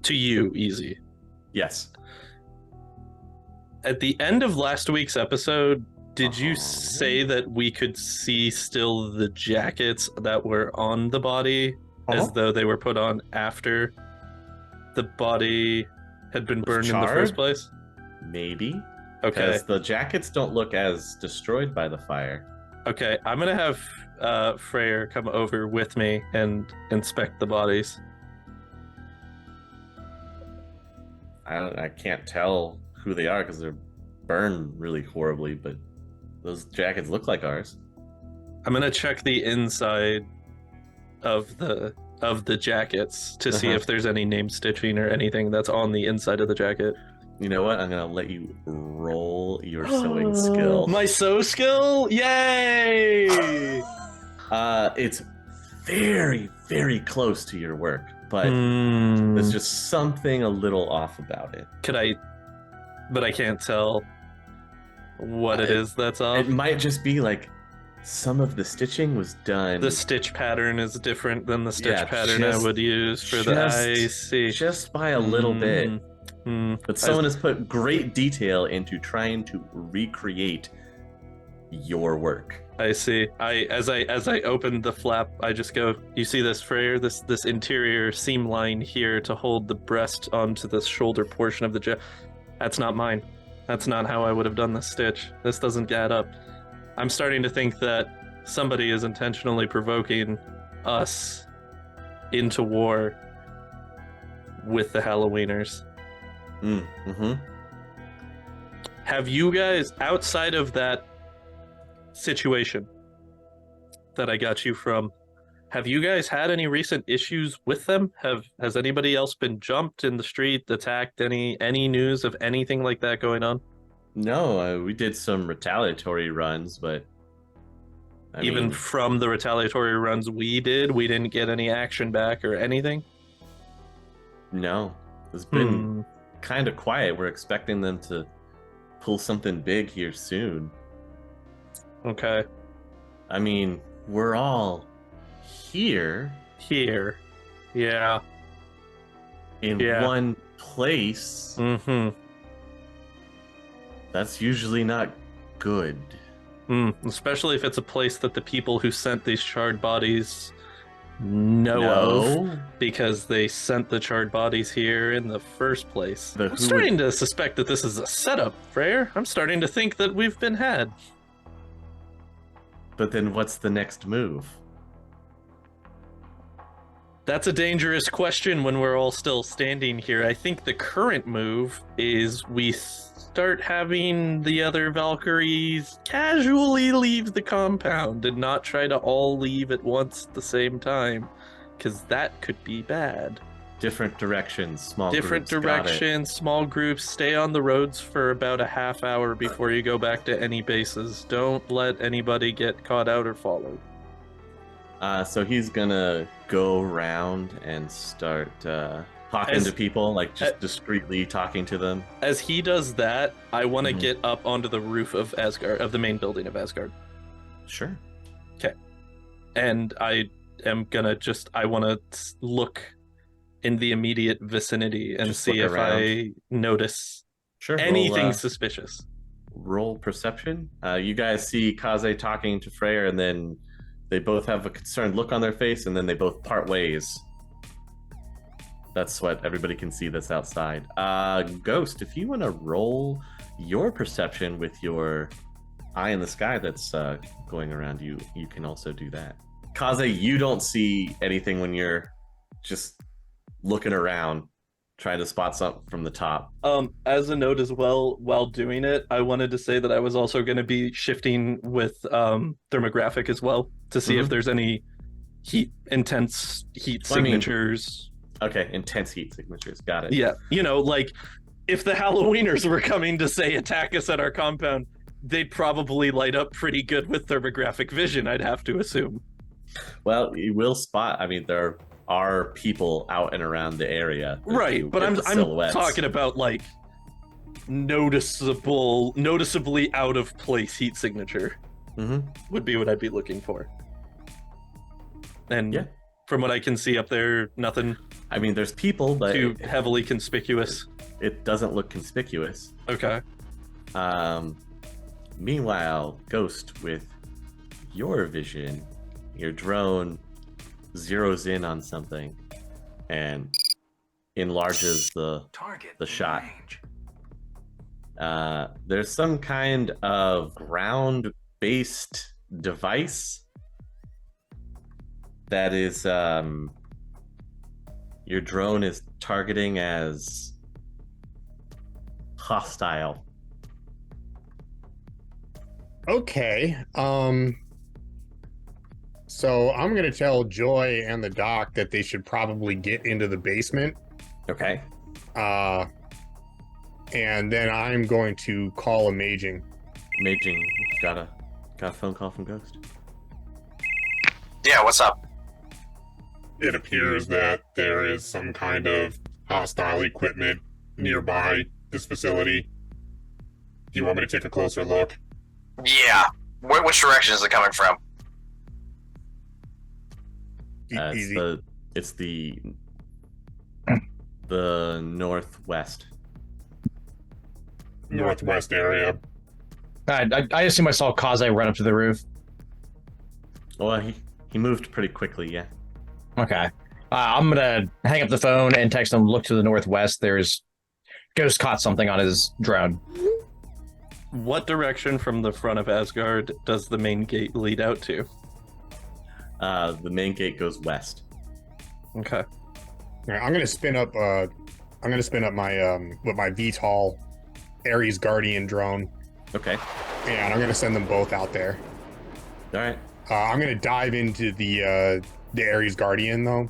to you, Easy. Yes. At the end of last week's episode, did you say that we could see still the jackets that were on the body as though they were put on after the body had been burned in the first place? Maybe. Okay. Because the jackets don't look as destroyed by the fire. Okay, I'm gonna have Freyr come over with me and inspect the bodies. I can't tell who they are because they're burned really horribly, but those jackets look like ours. I'm gonna check the inside of the jackets to see if there's any name stitching or anything that's on the inside of the jacket. You know what? I'm gonna let you roll your sewing skill. My sew skill? Yay! It's very, very close to your work, but there's just something a little off about it. But I can't tell what it is that's off. It might just be like some of the stitching was done. The stitch pattern is different than the stitch pattern I would use for the I see. Just by a little bit. But someone has put great detail into trying to recreate your work. I see. As I open the flap, I just go, you see this, Freyr? This interior seam line here to hold the breast onto the shoulder portion of the jacket. That's not mine. That's not how I would have done this stitch. This doesn't add up. I'm starting to think that somebody is intentionally provoking us into war with the Halloweeners. Have you guys, outside of that situation that I got you from, have you guys had any recent issues with them? Has anybody else been jumped in the street, attacked? Any news of anything like that going on? No, we did some retaliatory runs, but I mean, from the retaliatory runs we didn't get any action back or anything? No, it's been kind of quiet. We're expecting them to pull something big here soon. Okay. I mean, we're all here. Yeah. In one place. That's usually not good. Especially if it's a place that the people who sent these charred bodies know of, because they sent the charred bodies here in the first place. I'm starting to suspect that this is a setup, Freyr. I'm starting to think that we've been had. But then what's the next move? That's a dangerous question when we're all still standing here. I think the current move is we start having the other Valkyries casually leave the compound and not try to all leave at once at the same time, because that could be bad. Different directions, small Different groups. directions, small groups. Stay on the roads for about a half hour before you go back to any bases. Don't let anybody get caught out or followed. So he's gonna go around and start talking to people, like just discreetly talking to them. As he does that, I want to get up onto the roof of Asgard, of the main building of Asgard. Sure. Okay. And I am gonna I want to look in the immediate vicinity and just see if I notice anything suspicious. Roll perception. You guys see Kaze talking to Freyr, and then they both have a concerned look on their face, and then they both part ways. That's what everybody can see that's outside. Ghost, if you want to roll your perception with your eye in the sky that's going around you, you can also do that. Kaze, you don't see anything when you're just looking around, trying to spot something from the top. As a note as well, while doing it, I wanted to say that I was also going to be shifting with thermographic as well to see if there's any intense heat signatures. Okay, intense heat signatures. Got it. Yeah, you know, like if the Halloweeners were coming to say attack us at our compound, they'd probably light up pretty good with thermographic vision, I'd have to assume. Well, you will spot. I mean, there are people out and around the area, right? But I'm talking about like noticeably out of place heat signature would be what I'd be looking for. And from what I can see up there, nothing. I mean, there's people, but too heavily conspicuous. It doesn't look conspicuous. Okay. Meanwhile, Ghost, with your vision, your drone zeroes in on something and enlarges the shot. There's some kind of ground-based device that is your drone is targeting as hostile. Okay. So I'm going to tell Joy and the doc that they should probably get into the basement. Okay. And then I'm going to call Amaging. Amaging, got a phone call from Ghost. Yeah, what's up? It appears that there is some kind of hostile equipment nearby this facility. Do you want me to take a closer look? Yeah. Which direction is it coming from? It's the northwest. Northwest area. I assume I saw Kaze run up to the roof. Well, he moved pretty quickly, yeah. Okay. I'm gonna hang up the phone and text him, look to the northwest. There's Ghost caught something on his drone. What direction from the front of Asgard does the main gate lead out to? The main gate goes west. Okay. All right, I'm gonna spin up my with my VTOL Ares Guardian drone. Okay. And I'm gonna send them both out there. All right. I'm gonna dive into the Ares Guardian though.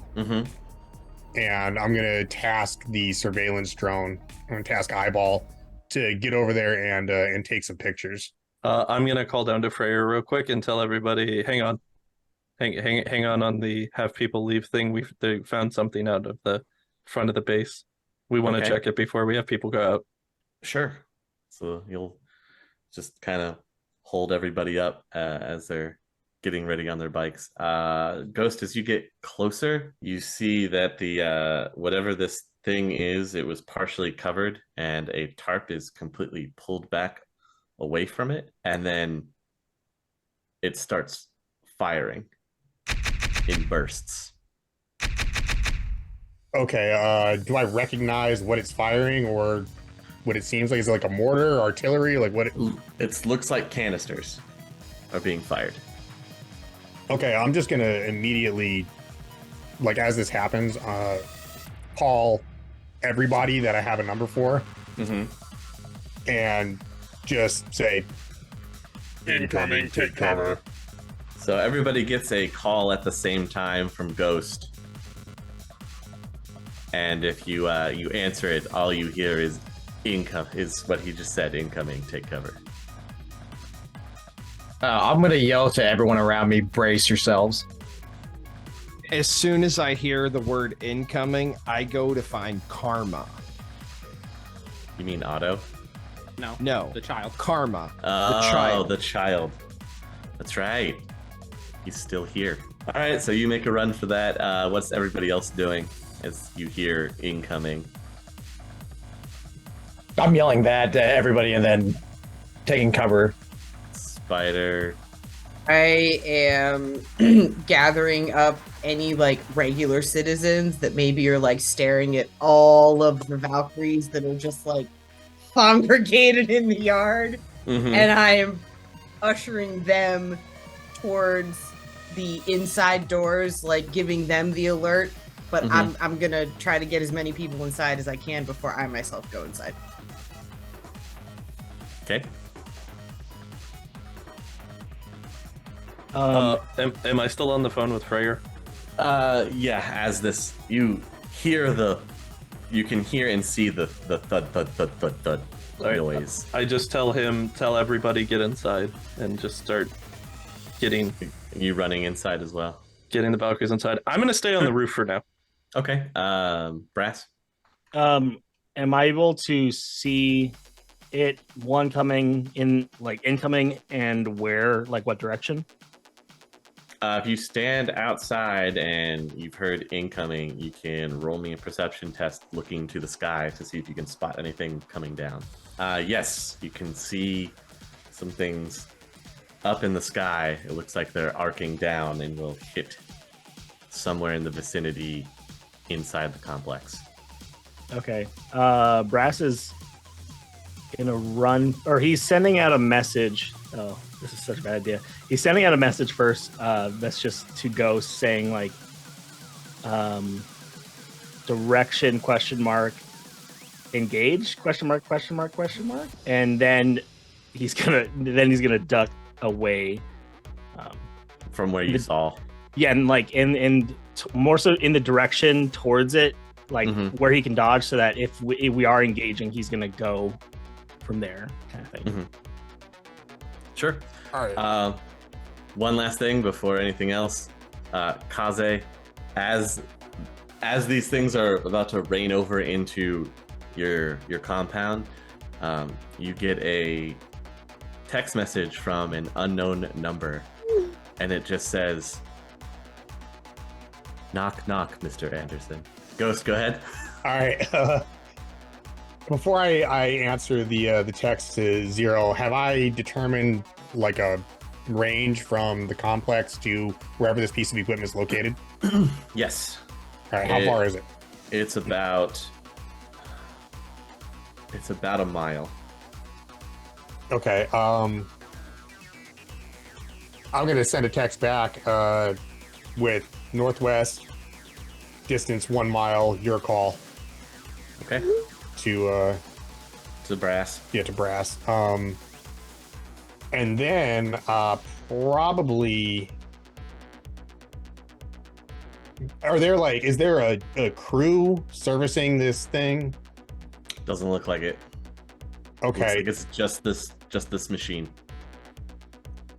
And I'm gonna task the surveillance drone. I'm gonna task Eyeball to get over there and take some pictures. I'm gonna call down to Freyr real quick and tell everybody, hang on the have people leave thing. They found something out of the front of the base. We want to check it before we have people go out. Sure. So you'll just kind of hold everybody up as they're getting ready on their bikes. Ghost, as you get closer, you see that the whatever this thing is, it was partially covered and a tarp is completely pulled back away from it, and then it starts firing in bursts. Okay, do I recognize what it's firing or what it seems like? Is it like a mortar, artillery? Like what? It looks like canisters are being fired. Okay, I'm just gonna immediately, like as this happens, call everybody that I have a number for, and just say, Incoming, take cover. So everybody gets a call at the same time from Ghost. And if you you answer it, all you hear is is what he just said, incoming, take cover. I'm gonna yell to everyone around me, brace yourselves. As soon as I hear the word incoming, I go to find Karma. You mean Otto? No, The child. Karma. Oh, child. the child. That's right. He's still here. All right, so you make a run for that. What's everybody else doing as you hear incoming? I'm yelling that to everybody and then taking cover. Spider. I am gathering up any like regular citizens that maybe are like staring at all of the Valkyries that are just like congregated in the yard, and I am ushering them towards the inside doors, like giving them the alert. But I'm gonna try to get as many people inside as I can before I myself go inside. Okay. Am I still on the phone with Freyr? Yeah, as this, you can hear and see the thud noise. I just tell everybody get inside and just start getting You running inside as well. the Valkyries inside. I'm gonna stay on the roof for now. Okay. Brass. Am I able to see it coming in, like incoming, and where, like what direction? If you stand outside and you've heard incoming, you can roll me a perception test looking to the sky to see if you can spot anything coming down. Yes, you can see some things up in the sky. It looks like they're arcing down and will hit somewhere in the vicinity inside the complex. Okay. Brass is gonna run, or he's sending out a message. Oh, this is such a bad idea. He's sending out a message first. That's just to Ghost, saying like, direction ? Engage ? And then he's gonna duck away from where you saw. Yeah, and like in more so in the direction towards it, like where he can dodge, so that if we are engaging, he's gonna go from there, kind of thing. Sure. All right. One last thing before anything else, Kaze, as these things are about to rain over into your compound, you get a text message from an unknown number, and it just says, "Knock, knock, Mr. Anderson." Ghost, go ahead. All right. Before I answer the text to Zero, have I determined like a range from the complex to wherever this piece of equipment is located? Yes. All right. How far is it? It's about a mile. Okay. I'm gonna send a text back with northwest, distance 1 mile, your call. Okay. To Brass. Yeah, to Brass. And then probably, is there a crew servicing this thing? Doesn't look like it. Okay. Looks like it's just this machine.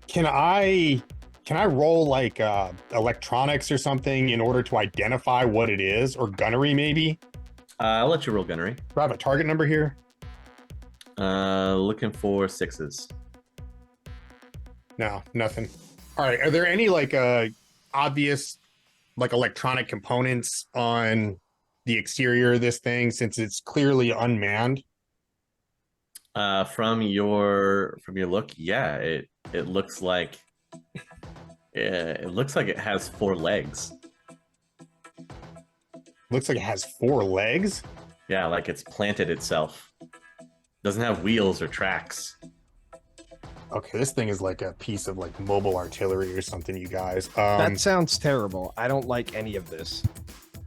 Can I roll like electronics or something in order to identify what it is, or gunnery maybe? I'll let you roll gunnery. Do I have a target number here? Looking for 6s. No, nothing. All right. Are there any like obvious like electronic components on the exterior of this thing, since it's clearly unmanned? From your look, yeah, it looks like it has 4 legs. Looks like it has 4 legs. Yeah, like it's planted itself. Doesn't have wheels or tracks. Okay, this thing is like a piece of like mobile artillery or something, you guys. That sounds terrible. I don't like any of this.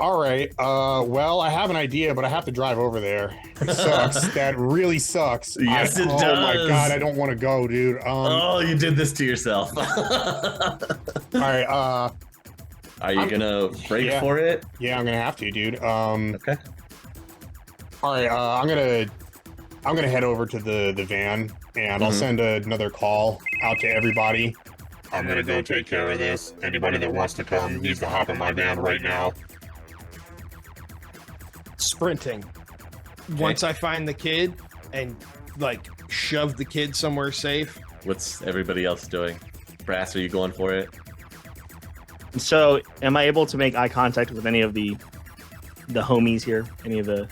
All right. Well, I have an idea, but I have to drive over there. It sucks. That really sucks. Yes, it Oh does. my god, I don't want to go, dude. Oh, you did this to yourself. All right. Are you gonna break for it? Yeah, I'm gonna have to, dude. Okay. All right. I'm gonna head over to the van, and I'll send another call out to everybody. I'm gonna go take care of this. Anybody that wants to come needs to hop in my van right now. Sprinting. Once I find the kid and like shove the kid somewhere safe. What's everybody else doing? Brass, are you going for it? So, am I able to make eye contact with any of the homies here? Any of the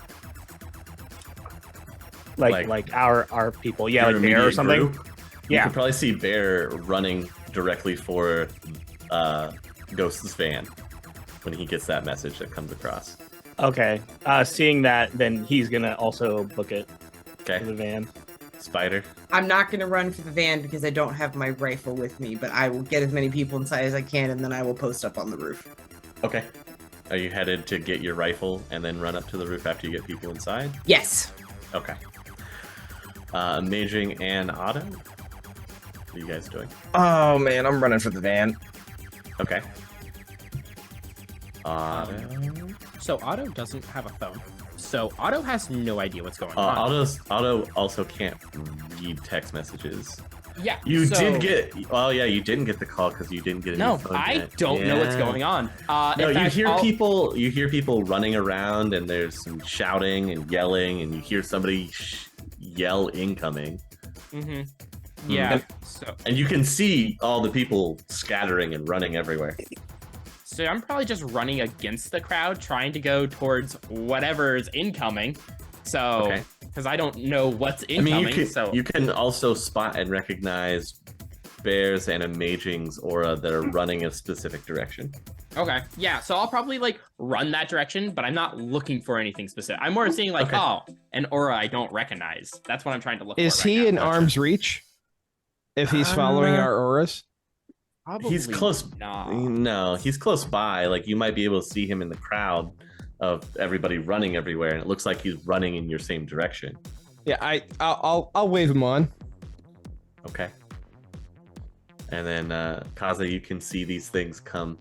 like our people? Yeah, Your like Bear or immediate something. group? You Yeah. can probably see Bear running directly for Ghost's van when he gets that message that comes across. Okay. Seeing that, then he's gonna also book it Okay. for the van. Spider. I'm not going to run for the van because I don't have my rifle with me, but I will get as many people inside as I can, and then I will post up on the roof. Okay. Are you headed to get your rifle and then run up to the roof after you get people inside? Yes. Okay. Amaging and Otto? What are you guys doing? Oh man, I'm running for the van. Okay. Otto? So Otto doesn't have a phone. So Otto has no idea what's going on. Otto also can't read text messages. Yeah. You so- did get. Oh yeah, you didn't get the call because you didn't get a No, new phone I yet. don't know what's Yeah. going on. No, in you fact, hear I'll- people. You hear people running around, and there's some shouting and yelling, and you hear somebody yell incoming. Mhm. Yeah. And you can see all the people scattering and running everywhere. So I'm probably just running against the crowd, trying to go towards whatever's incoming. So, Okay. because I don't know what's I incoming. mean, so you can also spot and recognize Bears and Amaging's aura that are running a specific direction. okay, yeah. So I'll probably like run that direction, but I'm not looking for anything specific. I'm more seeing like, Okay. oh, an aura I don't recognize. That's what I'm trying to look Is for. he right in now. arm's reach? If he's following our auras? He's Probably close. not. No, he's close by. Like you might be able to see him in the crowd of everybody running everywhere, and it looks like he's running in your same direction. Yeah, I'll wave him on. Okay. And then Kaze, you can see these things come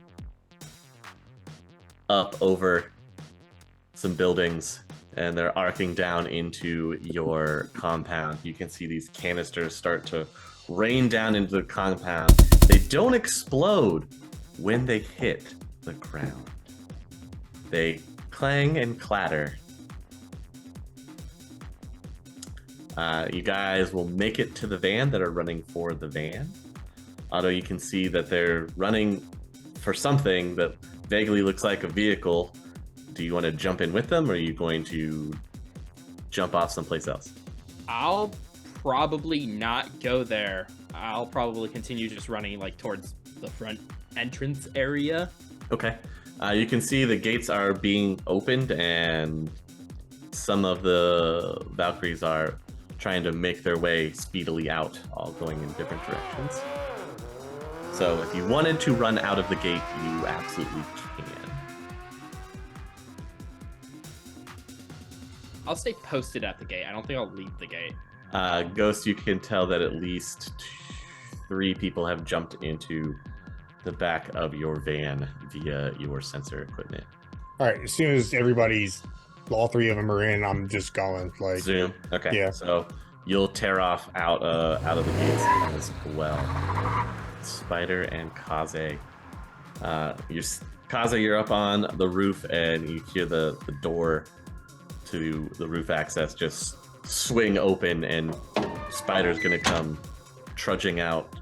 up over some buildings, and they're arcing down into your compound. You can see these canisters start to rain down into the compound. They don't explode when they hit the ground. They clang and clatter. You guys will make it to the van that are running for the van. Although you can see that they're running for something that vaguely looks like a vehicle. Do you want to jump in with them, or are you going to jump off someplace else? I'll probably not go there. I'll probably continue just running like towards the front entrance area. Okay. You can see the gates are being opened, and some of the Valkyries are trying to make their way speedily out, all going in different directions. So if you wanted to run out of the gate, you absolutely can. I'll stay posted at the gate. I don't think I'll leave the gate. Ghost, you can tell that at least 3 people have jumped into the back of your van via your sensor equipment. All right, as soon as all 3 of them are in, I'm just going like Zoom. Okay. Yeah. So you'll tear off out of the gates as well. Spider and Kaze. Kaze, you're up on the roof, and you hear the door to the roof access just swing open, and Spider's gonna come trudging out,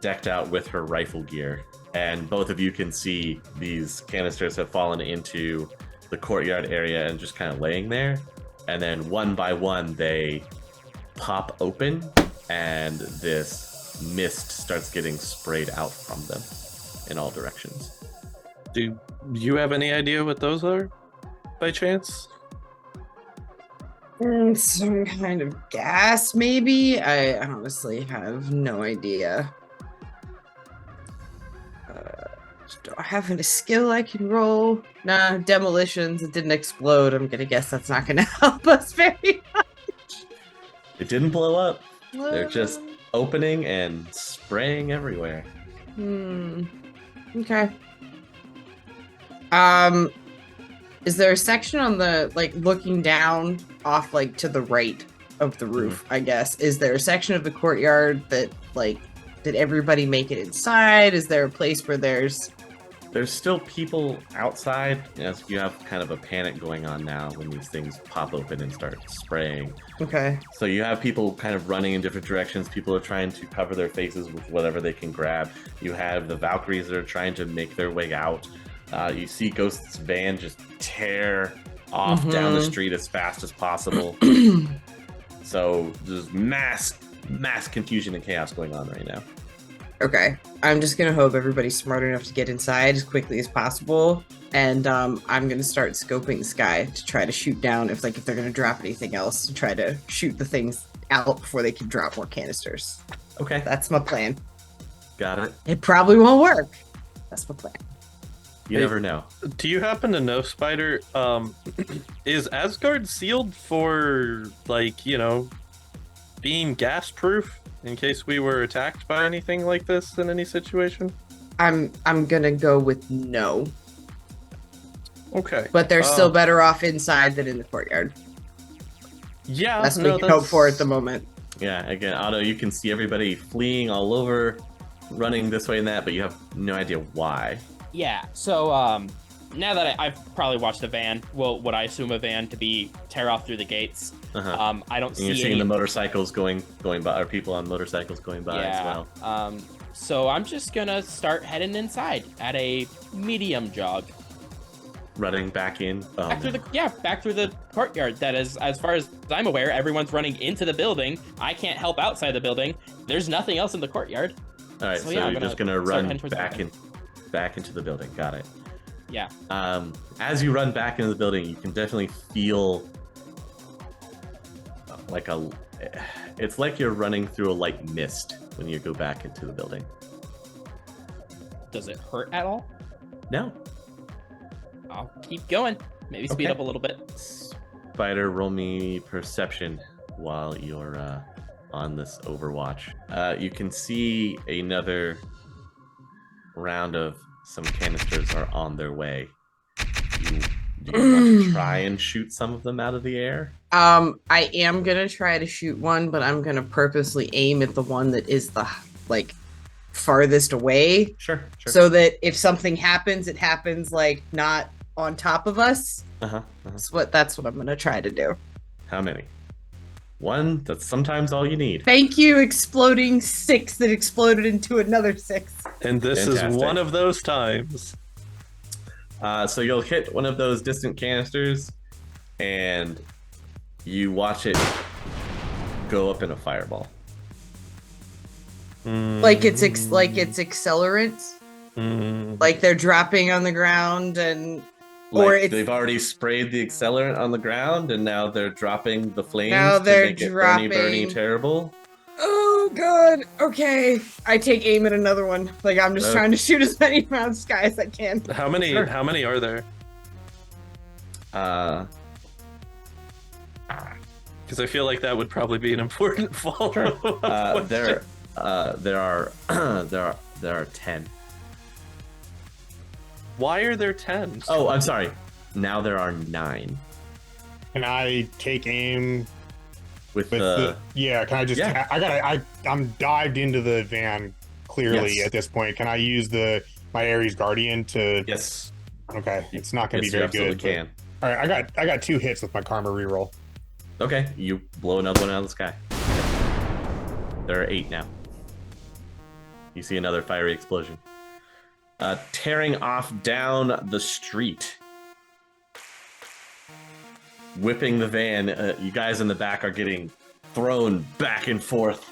decked out with her rifle gear. And both of you can see these canisters have fallen into the courtyard area and just kind of laying there. and then one by one they pop open, and this mist starts getting sprayed out from them in all directions. Do you have any idea what those are, by chance? Some kind of gas, maybe? I honestly have no idea. Do I have a skill I can roll? Nah, demolitions. It didn't explode. I'm gonna guess that's not gonna help us very much. It didn't blow up. They're just opening and spraying everywhere. Okay. Is there a section on the, like, looking down off, like, to the right of the roof, I guess? Is there a section of the courtyard that, like, did everybody make it inside? Is there a place where there's still people outside? Yes, you have kind of a panic going on now when these things pop open and start spraying. Okay. So you have people kind of running in different directions. People are trying to cover their faces with whatever they can grab. You have the Valkyries that are trying to make their way out. You see Ghost's van just tear off down the street as fast as possible. So there's mass confusion and chaos going on right now. Okay. I'm just gonna hope everybody's smart enough to get inside as quickly as possible. And I'm gonna start scoping the sky to try to shoot down if they're gonna drop anything else, to try to shoot the things out before they can drop more canisters. Okay. That's my plan. Got it. It probably won't work. That's my plan. You never know. Do you happen to know, Spider, is Asgard sealed for, like, you know, being gas-proof in case we were attacked by anything like this in any situation? I'm gonna go with no. Okay. But they're still better off inside than in the courtyard. Yeah, that's what we can hope for at the moment. Yeah, again, Otto, you can see everybody fleeing all over, running this way and that, but you have no idea why. Yeah, so now that I've probably watched a van, well, what I assume a van to be tear off through the gates. I don't see. You're seeing the motorcycles going by, or people on motorcycles going by as well. So I'm just gonna start heading inside at a medium jog. Running back in. Back through the courtyard. That is, as far as I'm aware, everyone's running into the building. I can't help outside the building. There's nothing else in the courtyard. All right, so yeah, you're just gonna run back into the building. Got it. Yeah. As you run back into the building, you can definitely feel it's like you're running through a light mist when you go back into the building. Does it hurt at all? No. I'll keep going. Maybe speed up a little bit. Spider, roll me perception while you're on this Overwatch. You can see another round of some canisters are on their way. Do you want to try and shoot some of them out of the air? I am gonna try to shoot one, but I'm gonna purposely aim at the one that is the farthest away. Sure. So that if something happens, it happens not on top of us. That's what I'm gonna try to do. How many? One? That's sometimes all you need. Thank you, exploding 6 that exploded into another 6. And this is one of those times. So you'll hit one of those distant canisters, and you watch it go up in a fireball. Like it's accelerant. Like they're dropping on the ground, and they've already sprayed the accelerant on the ground, and now they're dropping the flames. Now they're to make dropping. It burny terrible. Oh god. Okay. I take aim at another one. I'm just trying to shoot as many around the sky as I can. How many? Sure. How many are there? Because I feel like that would probably be an important follow-up. There are 10. Why are there 10? Oh, I'm sorry. Now there are 9. Can I take aim with yeah, can I just I'm dived into the van clearly at this point. Can I use my Ares Guardian to Yes. Okay. It's not gonna be very good. Can. All right, I got 2 hits with my karma reroll. Okay, you blow another one out of the sky. There are 8 now. You see another fiery explosion. Tearing off down the street. whipping the van. You guys in the back are getting thrown back and forth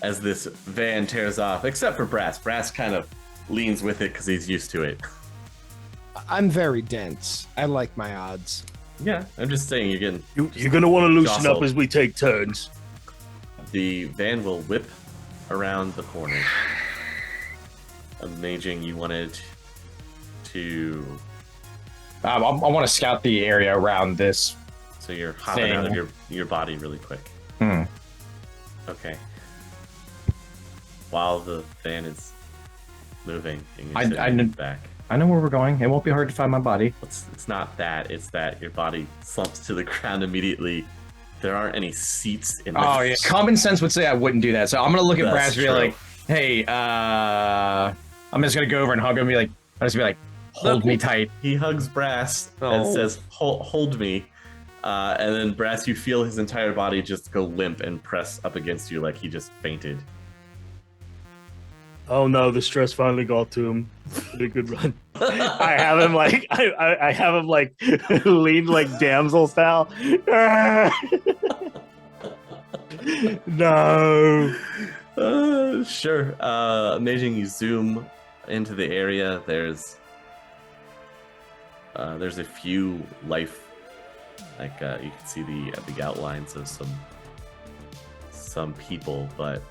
as this van tears off, except for Brass. Brass kind of leans with it because he's used to it. I'm very dense. I like my odds. Yeah, I'm just saying you're getting... You're going to want to loosen jostled. up as we take turns. The van will whip around the corner. Amaging, you wanted to... I want to scout the area around this. So you're hopping out of your body really quick. Okay. While the van is moving, and you're sitting back. I know where we're going. It won't be hard to find my body. It's not that. It's that your body slumps to the ground immediately. There aren't any seats in the... Oh, yeah. Common sense would say I wouldn't do that. So I'm going to look at Brass and be like, hey, I'm just going to go over and hug him and be like, I'm just going to be like, hold me tight. He hugs Brass and says, hold me. And then Brass, you feel his entire body just go limp and press up against you like he just fainted. Oh no, the stress finally got to him. Did a good run. I have him like I have him like leaned like damsel style. No. Sure. Amaging, you zoom into the area. There's a few life, like you can see the outlines of some people, but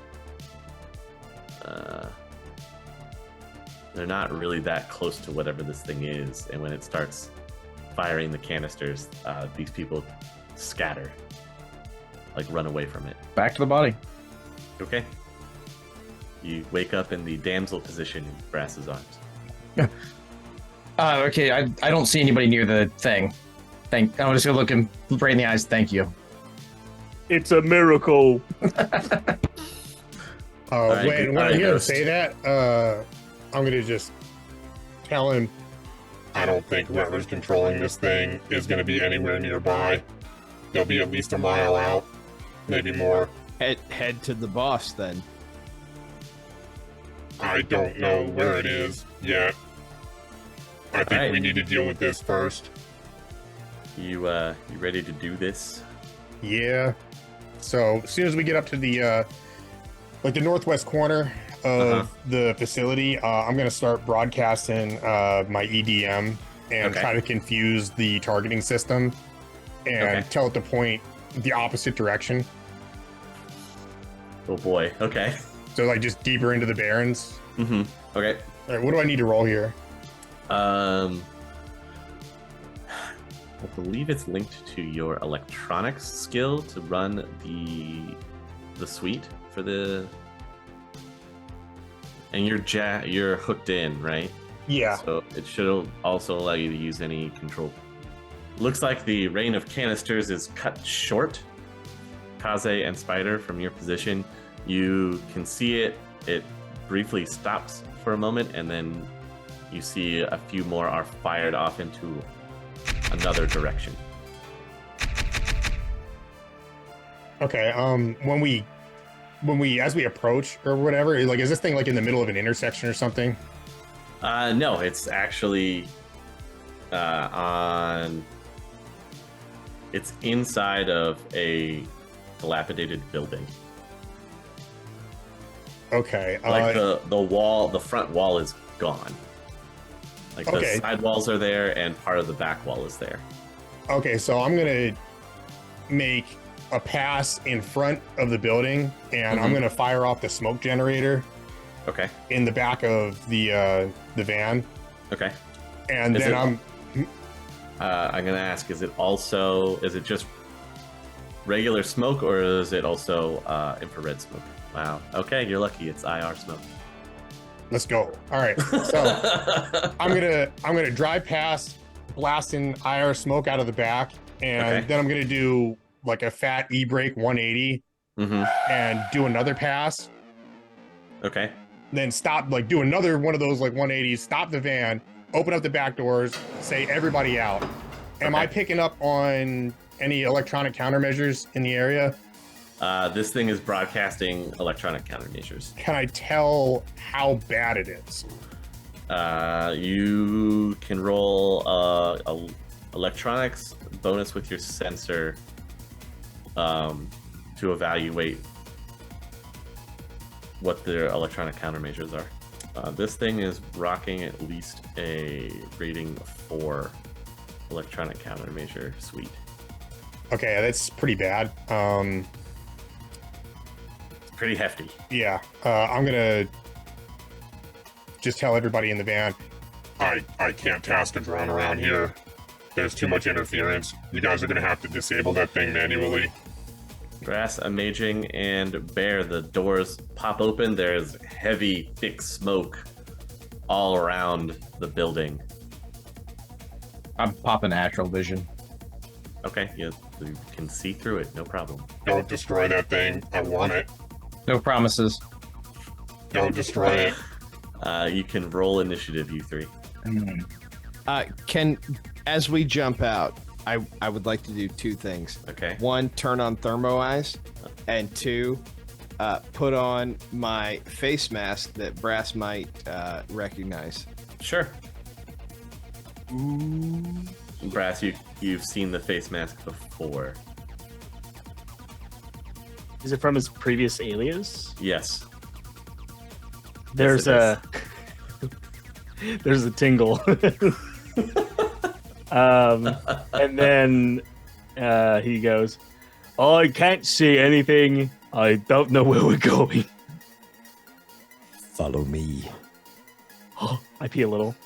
they're not really that close to whatever this thing is. And when it starts firing the canisters, these people scatter, like run away from it. Back to the body. Okay. You wake up in the damsel position in Brass's arms. Okay, I don't see anybody near the thing. I'm just gonna look him right in the eyes. Thank you. It's a miracle. When I hear him say that, I'm gonna just tell him. I don't think whoever's controlling this thing is going to be anywhere nearby. They'll be at least a mile out, maybe more. Head to the boss then. I don't know where it is yet. I think we need to deal with this first. You ready to do this? Yeah. So as soon as we get up to the like the northwest corner of the facility, I'm gonna start broadcasting my EDM and try to confuse the targeting system and tell it to point the opposite direction. Oh boy. Okay. So like just deeper into the barrens. Okay. All right. What do I need to roll here? I believe it's linked to your electronics skill to run the suite for the. And you're hooked in, right? Yeah. So it should also allow you to use any control. Looks like the rain of canisters is cut short. Kaze and Spider, from your position, you can see it. It briefly stops for a moment, and then you see a few more are fired off into another direction. Okay. When we as we approach or whatever, like, is this thing like in the middle of an intersection or something? No, it's actually it's inside of a dilapidated building. Okay. Like the front wall is gone. Like the side walls are there and part of the back wall is there. Okay, so I'm gonna make a pass in front of the building, and I'm gonna fire off the smoke generator. Okay. In the back of the van. Okay. And then I'm gonna ask: is it just regular smoke, or is it also infrared smoke? Wow. Okay, you're lucky. It's IR smoke. Let's go. All right. So I'm gonna drive past, blasting IR smoke out of the back, and then I'm gonna do like a fat e-brake 180 and do another pass. Okay. Then stop, like do another one of those like 180s, stop the van, open up the back doors, say everybody out. Am I picking up on any electronic countermeasures in the area? This thing is broadcasting electronic countermeasures. Can I tell how bad it is? You can roll electronics bonus with your sensor to evaluate what their electronic countermeasures are. This thing is rocking at least a rating 4 electronic countermeasure suite. Okay, that's pretty bad. It's pretty hefty. Yeah, I'm gonna just tell everybody in the van. I can't task a drone around here. There's too much interference. You guys are gonna have to disable that thing manually. Brass, Amaging, and Bear, the doors pop open. There's heavy, thick smoke all around the building. I'm popping Astral Vision. Okay, you can see through it, no problem. Don't destroy that thing. I want it. No promises. Don't destroy it. You can roll initiative, you three. As we jump out, I would like to do 2 things. Okay. 1, turn on thermo eyes, and 2, put on my face mask that Brass might recognize. Sure. Ooh. Brass, you've seen the face mask before. Is it from his previous alias? Yes. There's Yes, there's a tingle. And then he goes, I can't see anything. I don't know where we're going. Follow me. I pee a little.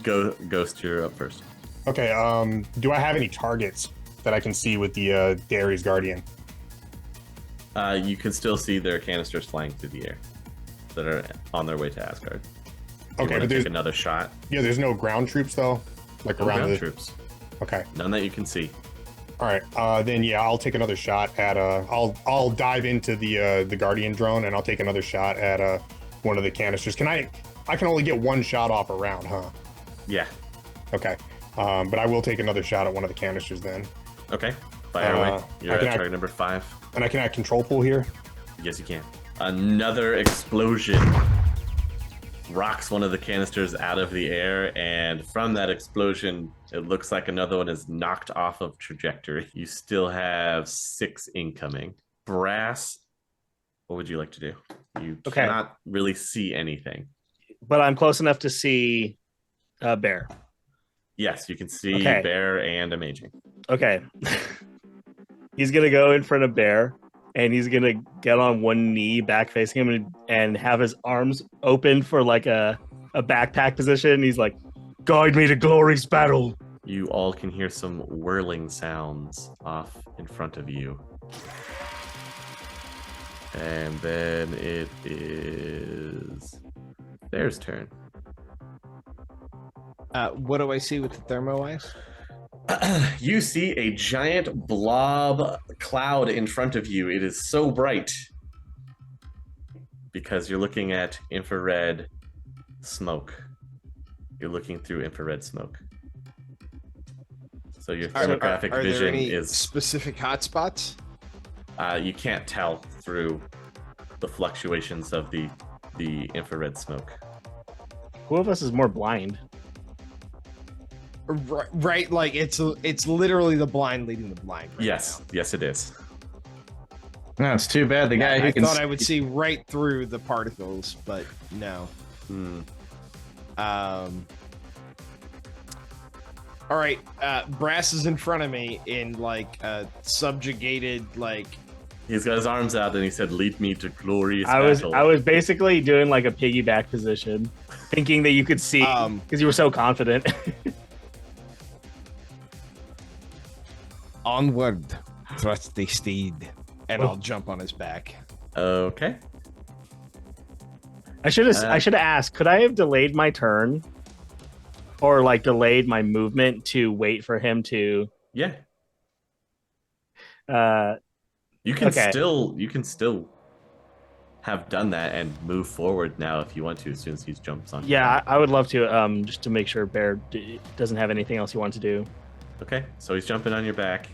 Ghost, you're up first. Okay, do I have any targets that I can see with the Ares Guardian? You can still see their canisters flying through the air that are on their way to Asgard. Okay, but there's another shot. Yeah, there's no ground troops though, like No around ground the troops. Okay. None that you can see. All right. Then yeah, I'll take another shot at I'll dive into the Guardian drone and I'll take another shot at one of the canisters. I can only get 1 shot off a round, huh? Yeah. Okay. But I will take another shot at one of the canisters then. Okay. Fire away. You're at target number 5. And I can add control pool here? Yes, you can. Another explosion rocks one of the canisters out of the air, and from that explosion, it looks like another one is knocked off of trajectory. You still have 6 incoming. Brass, what would you like to do? You cannot really see anything. But I'm close enough to see Bear. Yes, you can see Bear and Amaging. Okay. He's going to go in front of Bear, and he's going to get on one knee back facing him and have his arms open for like a backpack position. He's like, guide me to glorious battle. You all can hear some whirling sounds off in front of you. And then it is Bear's turn. What do I see with the thermo eyes? You see a giant blob cloud in front of you. It is so bright because you're looking at infrared smoke. You're looking through infrared smoke. So your thermographic are vision there any is specific hotspots? you can't tell through the fluctuations of the infrared smoke. Who of us is more blind? Right, like it's literally the blind leading the blind. Right Yes, yes, it is. No, it's too bad the guy who I can. thought I would see right through the particles, but no. All right, Brass is in front of me in like a subjugated like. He's got his arms out and he said, "Lead me to glorious I battle." was basically doing like a piggyback position, thinking that you could see because you were so confident. Onward, trusty steed, and I'll jump on his back. Okay. I should have asked. Could I have delayed my turn, or like delayed my movement to wait for him to? Yeah. You can still have done that and move forward now if you want to as soon as he jumps on. Yeah, I would love to. Just to make sure Bear doesn't have anything else he wants to do. Okay, so he's jumping on your back.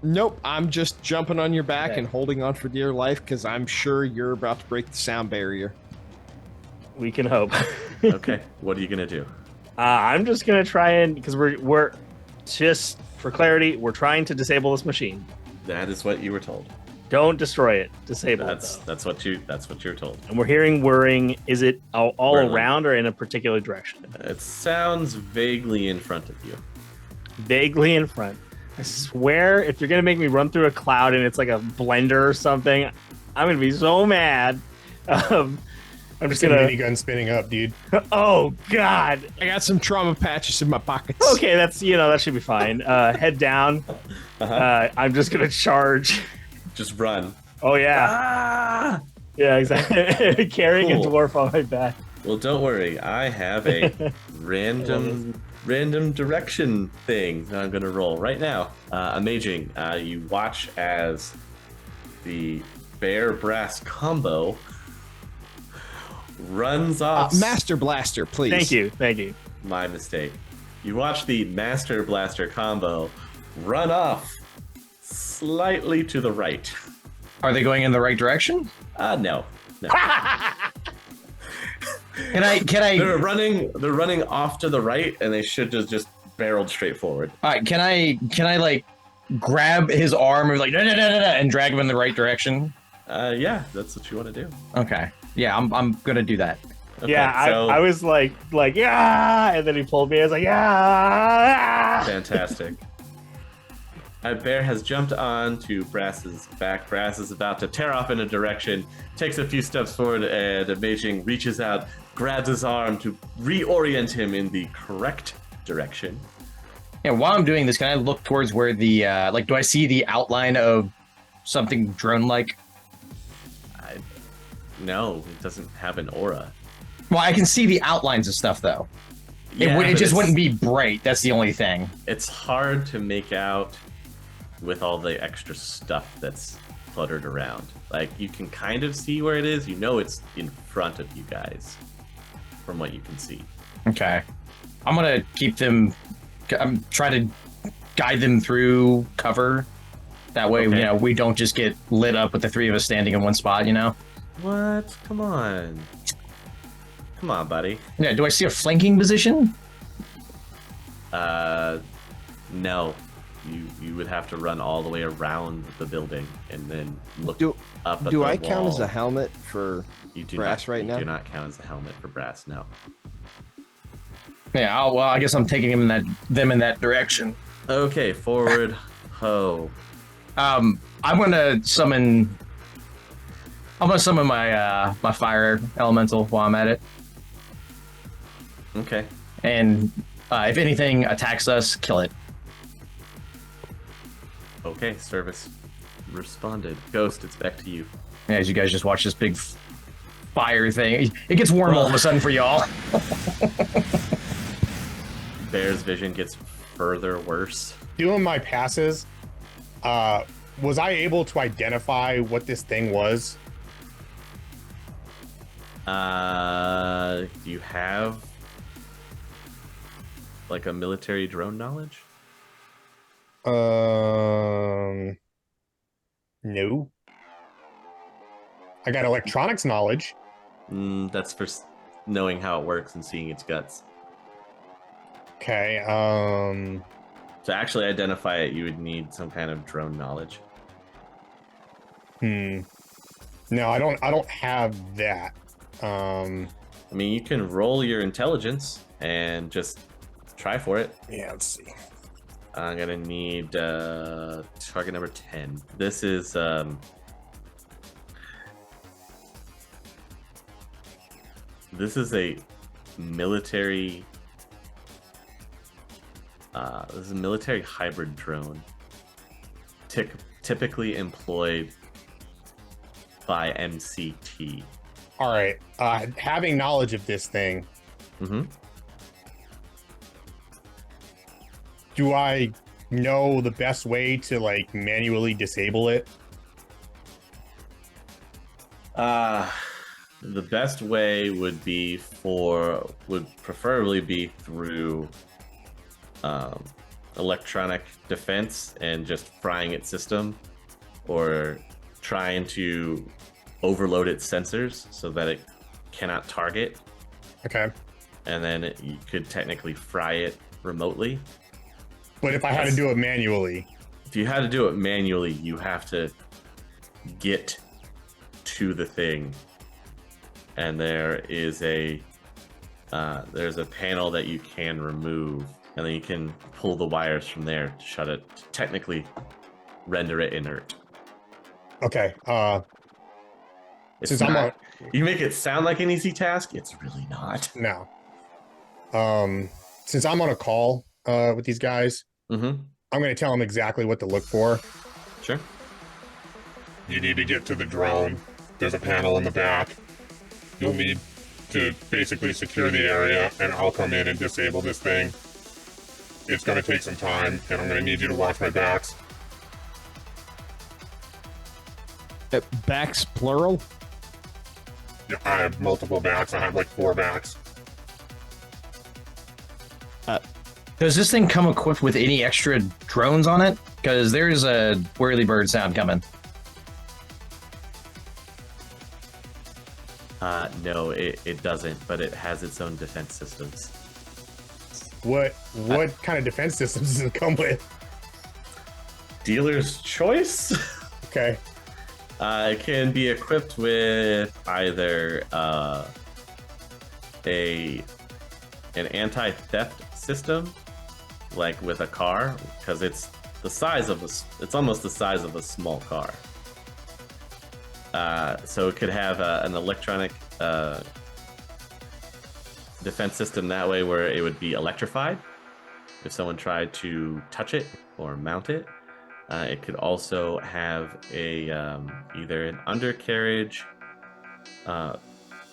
Nope, I'm just jumping on your back and holding on for dear life because I'm sure you're about to break the sound barrier. We can hope. Okay, what are you gonna do? I'm just gonna try and because we're just for clarity, we're trying to disable this machine. That is what you were told. Don't destroy it. Disable That's it. that's what you're told. And we're hearing whirring. Is it all Whirling. around or in a particular direction? It sounds vaguely in front of you. Vaguely in front. I swear, if you're gonna make me run through a cloud and it's like a blender or something, I'm gonna be so mad. I'm just gonna minigun spinning up, dude. Oh God! I got some trauma patches in my pockets. Okay, that's that should be fine. Head down. I'm just gonna charge. Just run. Oh yeah. Ah! Yeah, exactly. Carrying Cool. a dwarf on my back. Well, don't worry. I have a random direction thing that I'm going to roll right now. Amaging. You watch as the bear brass combo runs off. Master Blaster, please. Thank you. My mistake. You watch the Master Blaster combo run off slightly to the right. Are they going in the right direction? No. Can I? They're running off to the right, and they should just barreled straight forward. All right. Can I like grab his arm and like no, and drag him in the right direction? Yeah, that's what you want to do. Okay. Yeah, I'm gonna do that. Okay, Yeah, so, I was like yeah, and then he pulled me. I was like yeah. fantastic. Bear has jumped on to Brass's back. Brass is about to tear off in a direction, takes a few steps forward, and Amaging reaches out, grabs his arm to reorient him in the correct direction. Yeah. While I'm doing this, can I look towards where the do I see the outline of something drone-like? No, it doesn't have an aura. Well, I can see the outlines of stuff though. Yeah, it but just wouldn't be bright. That's the only thing. It's hard to make out with all the extra stuff that's fluttered around. Like, you can kind of see where it is. You know it's in front of you guys from what you can see. Okay. I'm gonna keep them. I'm trying to guide them through cover. That way, Okay. we don't just get lit up with the three of us standing in one spot. What? Come on. Come on, buddy. Yeah. Do I see a flanking position? No. You would have to run all the way around the building and then look up at Do the I count as wall. a helmet for You do brass not, right you now? do not count as a helmet for brass, no. Yeah. Well, I guess I'm taking them in that direction. Okay, forward. Ho. I'm gonna summon. I'm gonna summon my my fire elemental while I'm at it, Okay. and if anything attacks us, kill it. Okay, service responded. Ghost, it's back to you. Yeah, as you guys just watch this big fire thing, it gets warm all of a sudden for y'all. Bear's vision gets further worse. Doing my passes, was I able to identify what this thing was? Do you have like a military drone knowledge? No. I got electronics knowledge. That's for knowing how it works and seeing its guts. Okay. To actually identify it, you would need some kind of drone knowledge. No, I don't have that. I mean, you can roll your intelligence and just try for it. Yeah, let's see. I'm gonna need target number 10. This is a military hybrid drone typically employed by MCT. All right. Having knowledge of this thing, do I know the best way to like manually disable it? The best way would preferably be through electronic defense and just frying its system, or trying to overload its sensors so that it cannot target. Okay. And then you could technically fry it remotely. But if I had to do it manually, if you had to do it manually, you have to get to the thing, and there's a panel that you can remove, and then you can pull the wires from there to shut it, to technically render it inert. okay. It's Since not, I'm on, you make it sound like an easy task. It's really not. no. Since I'm on a call with these guys, Mm-hmm. I'm going to tell them exactly what to look for. Sure. You need to get to the drone. There's a panel in the back. You'll need to basically secure the area, and I'll come in and disable this thing. It's going to take some time, and I'm going to need you to watch my backs. Backs plural? Yeah, I have multiple backs. I have like 4 backs. Does this thing come equipped with any extra drones on it? Because there's a whirly-bird sound coming. No, it doesn't, but it has its own defense systems. What kind of defense systems does it come with? Dealer's choice? Okay. It can be equipped with either an anti-theft system, like with a car, because it's almost the size of a small car. So it could have an electronic defense system that way, where it would be electrified if someone tried to touch it or mount it. It could also have either an undercarriage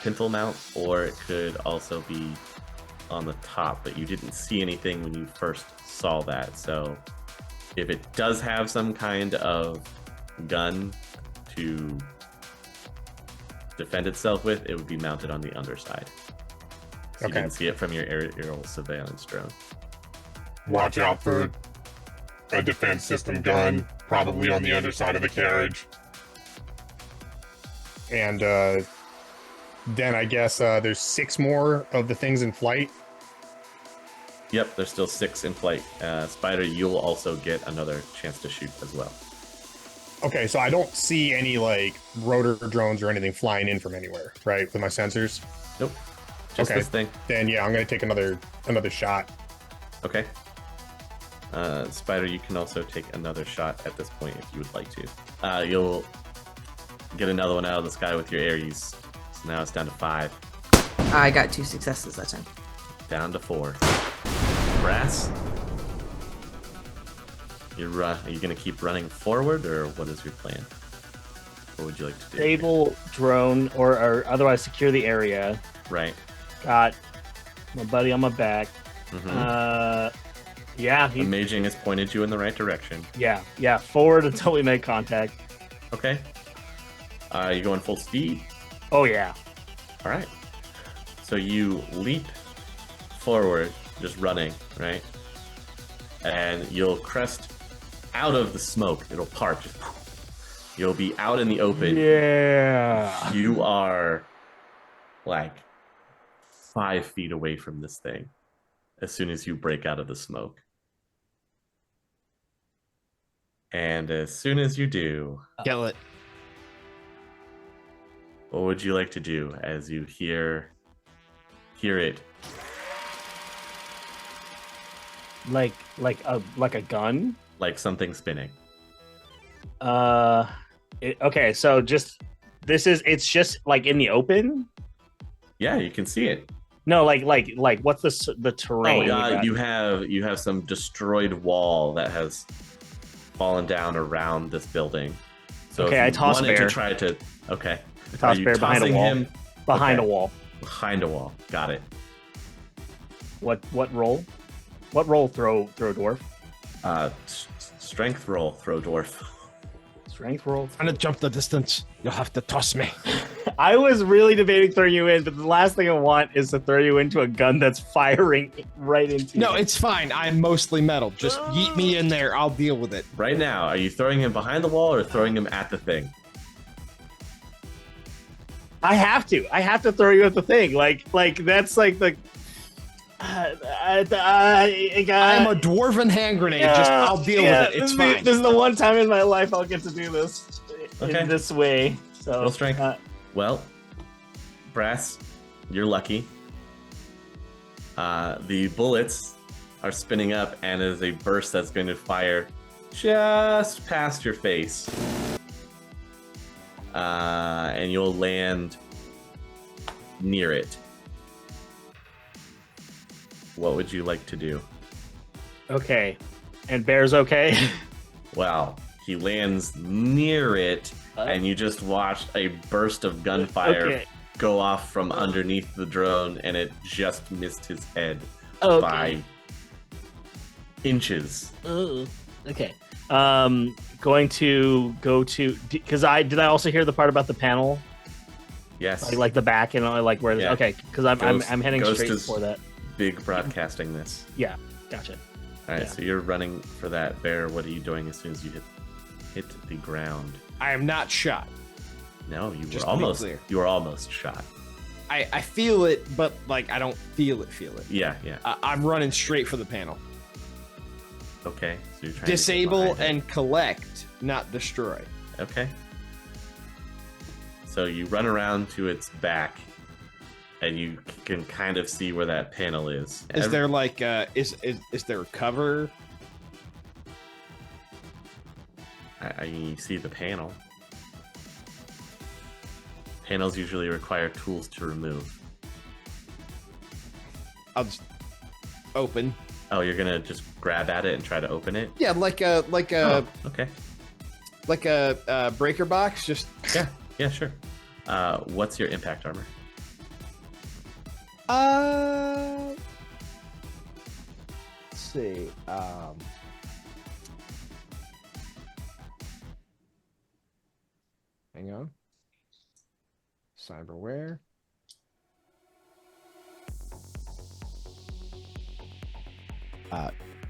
pintle mount, or it could also be on the top, but you didn't see anything when you first saw that. So if it does have some kind of gun to defend itself with, it would be mounted on the underside. So you didn't see it from your aerial surveillance drone. Watch out for a defense system gun, probably on the underside of the carriage. And then I guess there's 6 more of the things in flight. Yep, there's still 6 in flight. Spider, you'll also get another chance to shoot as well. Okay, so I don't see any like rotor drones or anything flying in from anywhere, right? With my sensors. Nope. Just Okay. this thing. Then yeah, I'm gonna take another shot. Okay. Spider, you can also take another shot at this point if you would like to. You'll get another one out of the sky with your Ares. So now it's down to 5. I got 2 successes that time. Down to 4. Brass? Are you going to keep running forward, or what is your plan? What would you like to do? Disable drone or otherwise secure the area. Right. Got my buddy on my back. Mm-hmm. Yeah. Amaging has pointed you in the right direction. Yeah. Forward until we make contact. Okay. You going full speed? Oh yeah. All right. So you leap forward, just running, right? And you'll crest out of the smoke. It'll part. You'll be out in the open. Yeah. You are like 5 feet away from this thing as soon as you break out of the smoke. And as soon as you do, Kill it. what would you like to do as you hear it? Like a gun? Like something spinning. Okay, so it's just like in the open? Yeah, you can see it. No, like what's the terrain? You have some destroyed wall that has fallen down around this building. So okay, if you I toss wanted bear. to try to okay. Toss bear behind a wall. Behind Okay. a wall. Behind a wall. Got it. What roll? What roll? Throw dwarf. Strength roll. Throw dwarf. Strength roll. I'm gonna jump the distance. You'll have to toss me. I was really debating throwing you in, but the last thing I want is to throw you into a gun that's firing right into you. No, it's fine. I'm mostly metal. Just yeet me in there. I'll deal with it. Right now, are you throwing him behind the wall or throwing him at the thing? I have to throw you at the thing. Like that's like the. I'm a dwarven hand grenade. Just I'll deal with it. It's fine. This is the one time in my life I'll get to do this Okay. in this way. So Roll strength. Well, Brass, you're lucky. The bullets are spinning up, and there's a burst that's going to fire just past your face. And you'll land near it. What would you like to do? Okay. And Bear's okay? Well, he lands near it, and you just watched a burst of gunfire go off from underneath the drone, and it just missed his head by inches. Okay. Going to go to because did I also hear the part about the panel? Yes. Like the back and like where? Yeah. Okay, because I'm heading Ghost straight is for that. Big broadcasting this. Yeah, gotcha. All right, Yeah. so you're running for that bear. What are you doing as soon as you hit the ground? I am not shot. No, you Just were to be almost. clear. You were almost shot. I feel it, but like I don't feel it. Yeah, yeah. I'm running straight for the panel. Okay, so you're trying Disable to get behind and collect, not destroy. it. Okay. So you run around to its back, and you can kind of see where that panel is. Is there like is there cover? You see the panel. Panels usually require tools to remove. I'll just open. Oh, you're gonna just grab at it and try to open it? Yeah, like a Okay. like a breaker box. Just Yeah, sure. What's your impact armor? Let's see. Hang on. Cyberware.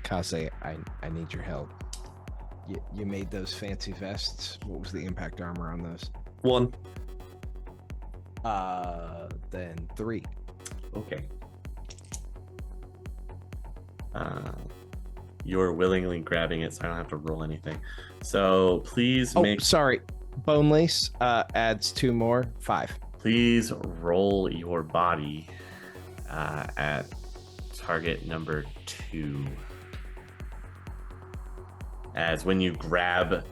Kaze, I need your help. You made those fancy vests. What was the impact armor on those? 1. Then 3. Okay. You're willingly grabbing it, so I don't have to roll anything. So please make. Sorry. Bone lace adds 2 more. 5. Please roll your body at target number 2. As when you grab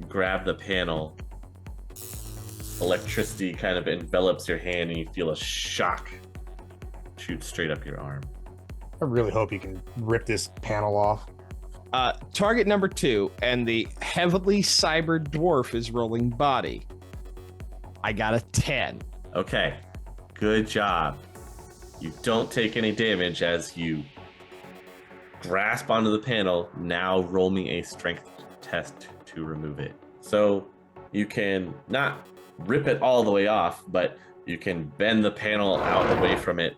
the panel, electricity kind of envelops your hand, and you feel a shock shoot straight up your arm. I really hope you can rip this panel off. Target number 2, and the heavily cyber dwarf is rolling body. I got a 10. Okay, good job. You don't take any damage as you grasp onto the panel. Now roll me a strength test to remove it. So you can not rip it all the way off, but you can bend the panel out away from it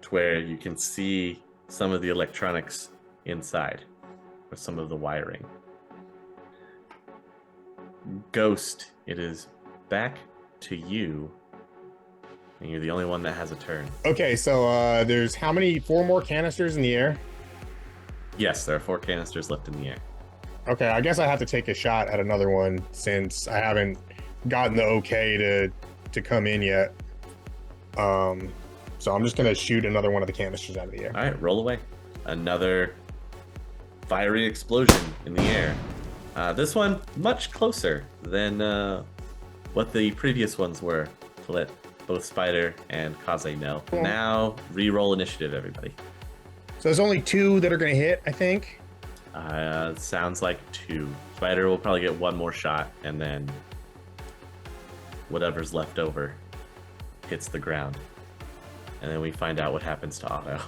to where you can see some of the electronics inside, or some of the wiring. Ghost, it is back to you, and you're the only one that has a turn. Okay, so there's how many? 4 more canisters in the air? Yes, there are 4 canisters left in the air. Okay, I guess I have to take a shot at another one since I haven't gotten the okay to come in yet. So I'm just gonna shoot another one of the canisters out of the air. All right, roll away. Another fiery explosion in the air. This one much closer than what the previous ones were, to let both Spider and Kaze know. Now, re-roll initiative, everybody. So there's only 2 that are gonna hit, I think. Sounds like 2. Spider will probably get 1 more shot, and then whatever's left over hits the ground. And then we find out what happens to Otto.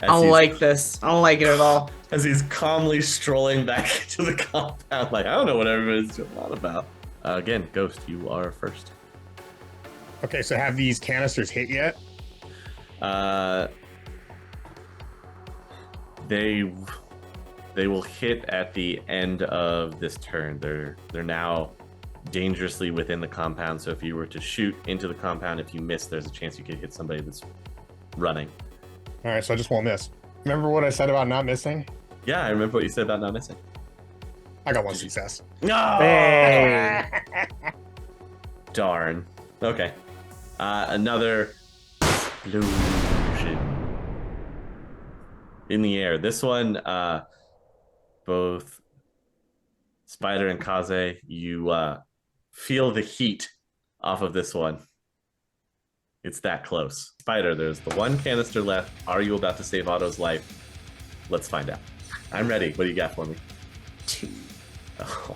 I don't like this. I don't like it at all. As he's calmly strolling back to the compound, like, I don't know what everybody's on about. Again, Ghost, you are first. Okay, so have these canisters hit yet? They will hit at the end of this turn. They're now dangerously within the compound. So if you were to shoot into the compound, if you miss, there's a chance you could hit somebody that's running. All right, so I just won't miss. Remember what I said about not missing? Yeah, I remember what you said about not missing. I got 1 success. No! Hey. Darn. Okay. Another explosion in the air. This one, both Spider and Kaze, you feel the heat off of this one. It's that close. Spider, there's the one canister left. Are you about to save Otto's life? Let's find out. I'm ready. What do you got for me? 2. Oh.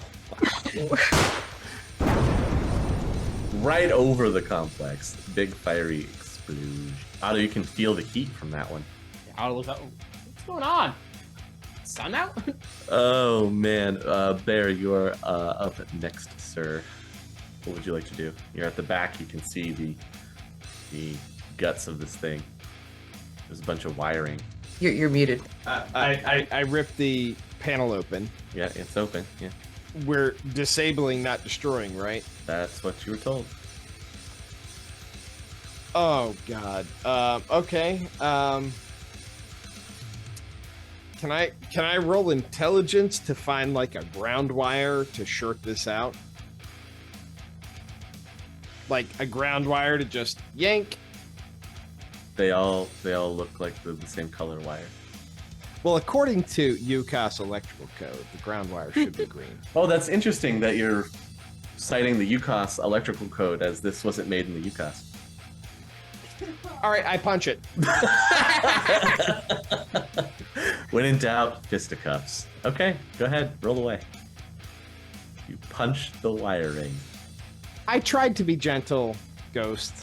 Right over the complex. Big fiery explosion. Otto, you can feel the heat from that one. I'll look up. What's going on? Sun out? Oh man, Bear, you're up next, sir. What would you like to do? You're at the back. You can see the guts of this thing. There's a bunch of wiring. You're muted. I ripped the panel open. Yeah, it's open. Yeah, We're disabling, not destroying, right? that's what you were told. Oh God. Okay. Can I roll intelligence to find like a ground wire to short this out? Like a ground wire to just yank? They all look like the same color wire. Well, according to UCAS electrical code, the ground wire should be green. Oh, that's interesting that you're citing the UCAS electrical code as this wasn't made in the UCAS. All right, I punch it. When in doubt, fisticuffs. Okay, go ahead, roll away. You punch the wiring. I tried to be gentle, Ghost.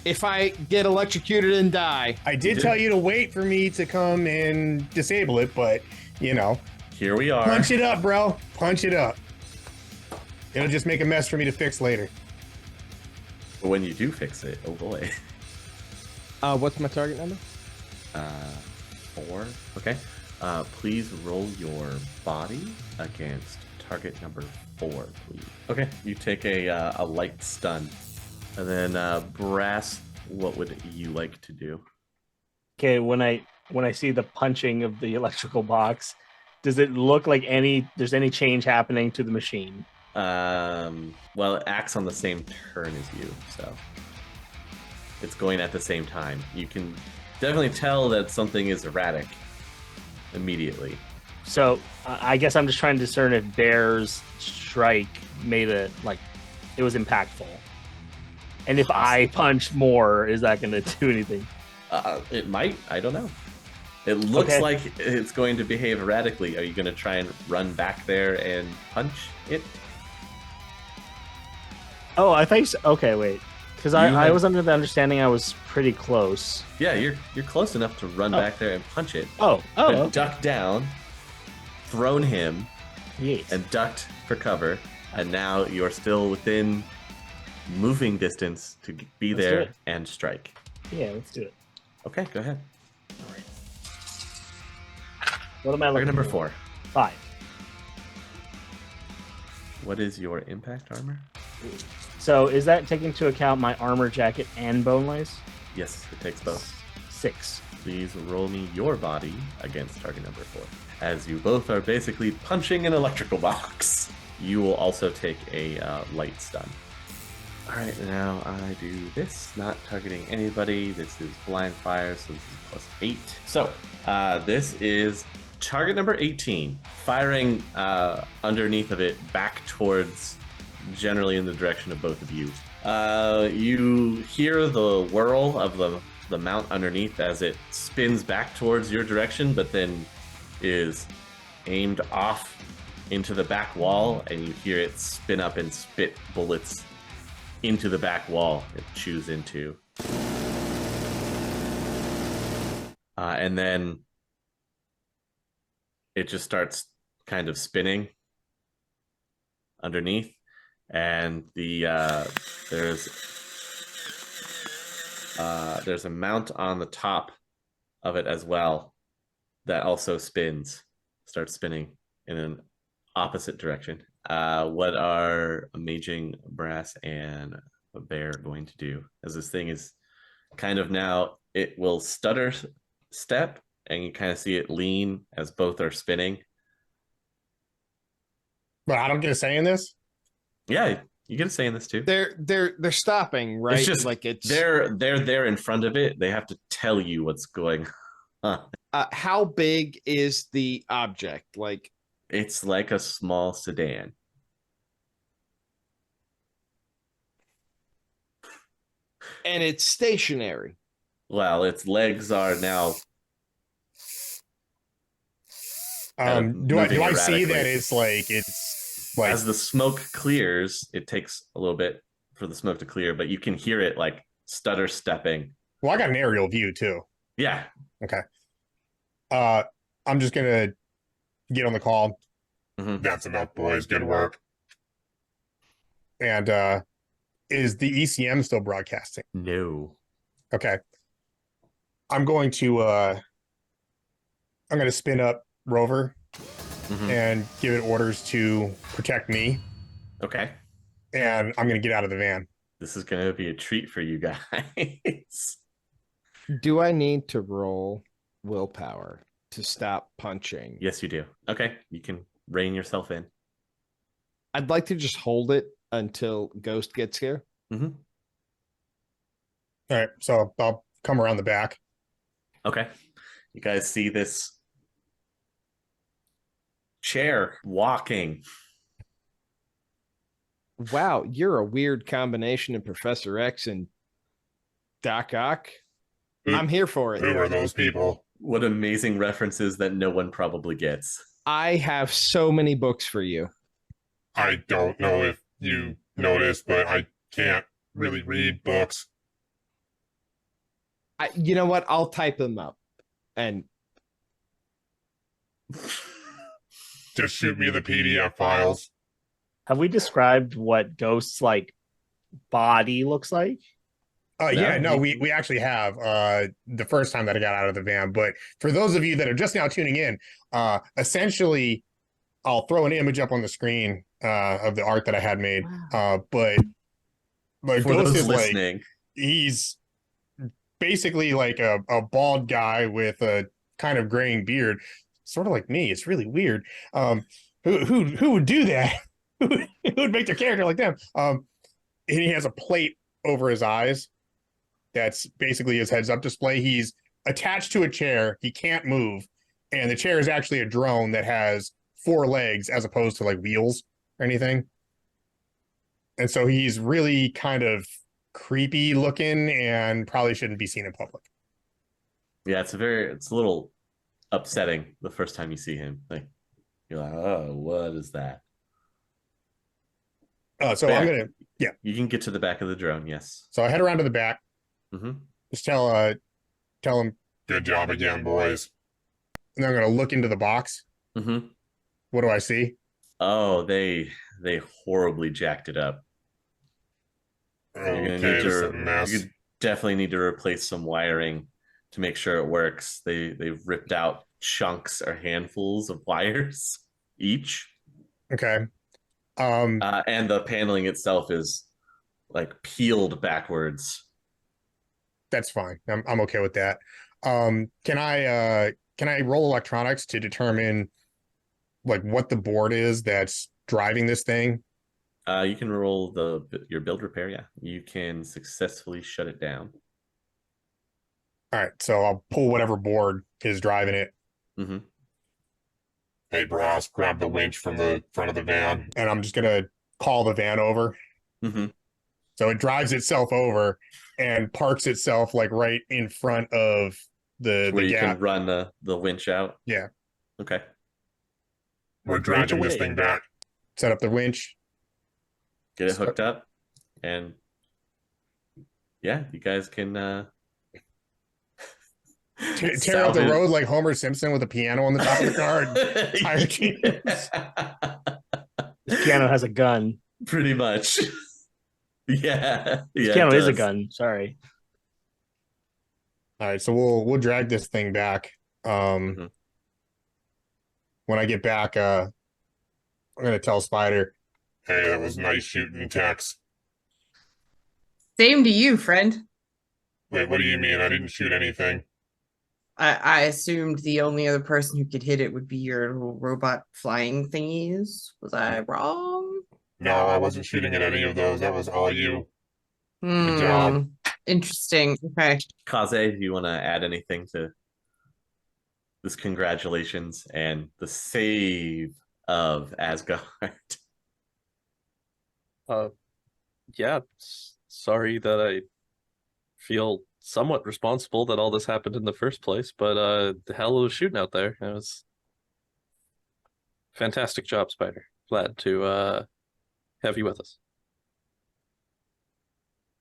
If I get electrocuted and die, I did tell you to wait for me to come and disable it, but, you know. Here we are. Punch it up, bro. Punch it up. It'll just make a mess for me to fix later. But when you do fix it, oh boy. what's my target number? 4. Okay. Please roll your body against target number 4, please. Okay, you take a light stun. And then Brass, what would you like to do? Okay, when I see the punching of the electrical box, does it look like there's any change happening to the machine? Well, it acts on the same turn as you, so it's going at the same time. You can definitely tell that something is erratic immediately. So I guess I'm just trying to discern if Bear's strike made it it was impactful. And if I punch more, is that going to do anything? It might. I don't know. It looks like it's going to behave erratically. Are you going to try and run back there and punch it? Oh, I think so. Okay, wait. Because I was under the understanding I was pretty close. Yeah, you're close enough to run back there and punch it. Okay. Duck down, thrown him, yes, and ducked for cover. And now you're still within moving distance to be there and strike. Yeah, let's do it. Okay, go ahead. What am I looking number for? 4. 5. What is your impact armor? So is that taking into account my armor jacket and bone lace? Yes, it takes both. 6. Please roll me your body against target number 4. As you both are basically punching an electrical box. You will also take a light stun. Alright, now I do this, not targeting anybody. This is blind fire, so this is +8. So, this is target number 18, firing underneath of it back towards, generally in the direction of both of you. You hear the whirl of the mount underneath as it spins back towards your direction, but then is aimed off into the back wall, and you hear it spin up and spit bullets into the back wall it chews into. And then it just starts kind of spinning underneath, and there's a mount on the top of it as well that also starts spinning in an opposite direction. What are Amaging, Brass, and Bear going to do? As this thing is kind of now, it will stutter step, and you kind of see it lean as both are spinning. But I don't get a say in this. Yeah, you get a say in this too. They're stopping, right? It's just like it's they're there in front of it. They have to tell you what's going on. How big is the object? Like It's like a small sedan. And it's stationary. Well, its legs are now. Do I see that it's like as the smoke clears, it takes a little bit for the smoke to clear, but you can hear it like stutter stepping. Well, I got an aerial view too. Yeah. Okay. I'm just gonna get on the call. Mm-hmm. That's enough, boys. Good work. And is the ECM still broadcasting? No. Okay. I'm going to spin up Rover and give it orders to protect me. Okay. And I'm going to get out of the van. This is going to be a treat for you guys. Do I need to roll willpower to stop punching? Yes, you do. Okay. You can rein yourself in. I'd like to just hold it until Ghost gets here. Mm-hmm. All right. So I'll come around the back. Okay. You guys see this chair walking. Wow, you're a weird combination of Professor X and Doc Ock. I'm here for it. Who are those people? What amazing references that no one probably gets. I have so many books for you. I don't know if you noticed, but I can't really read books. You know what? I'll type them up. And just shoot me the PDF files. Have we described what Ghost's like body looks like? We actually have the first time that I got out of the van. But for those of you that are just now tuning in, essentially, I'll throw an image up on the screen of the art that I had made. But for Ghost is listening, like, he's basically like a bald guy with a kind of graying beard, sort of like me. It's really weird. Who would do that? Who would make their character like them? And he has a plate over his eyes. That's basically his heads up display. He's attached to a chair. He can't move. And the chair is actually a drone that has 4 legs as opposed to like wheels or anything. And so he's really kind of creepy looking and probably shouldn't be seen in public. Yeah, it's a little upsetting the first time you see him. Like you're like, oh, what is that? So back. I'm gonna You can get to the back of the drone, yes. So I head around to the back. Mm-hmm. Just tell him good job again, boys. And I'm gonna look into the box. Mm-hmm. What do I see? Oh, they horribly jacked it up. You're gonna you definitely need to replace some wiring to make sure it works. They've ripped out chunks or handfuls of wires each. Okay. And the paneling itself is like peeled backwards. That's fine. I'm okay with that. Can I roll electronics to determine like what the board is that's driving this thing? You can roll your build repair. Yeah, you can successfully shut it down. All right, so I'll pull whatever board is driving it. Mm-hmm. Hey, Brass, grab the winch from the front of the van. And I'm just gonna call the van over. Mm-hmm. So it drives itself over and parks itself like right in front of the you gap. Can run the winch out. Yeah. Okay. We're dragging this thing back. Set up the winch. Get it hooked up, and yeah, you guys can tear out the road like Homer Simpson with a piano on the top of the car. This piano has a gun. Pretty much. Yeah. This piano is a gun. Sorry. All right, so we'll drag this thing back. When I get back, I'm gonna tell Spider. Hey, that was nice shooting, Tex. Same to you, friend. Wait, what do you mean? I didn't shoot anything. I assumed the only other person who could hit it would be your little robot flying thingies. Was I wrong? No, I wasn't shooting at any of those. That was all you. Good job. Interesting. Okay. Kaze, do you want to add anything to this congratulations and the save of Asgard? Yeah, sorry that I feel somewhat responsible that all this happened in the first place, but the hell was shooting out there. It was fantastic job, Spider. Glad to have you with us.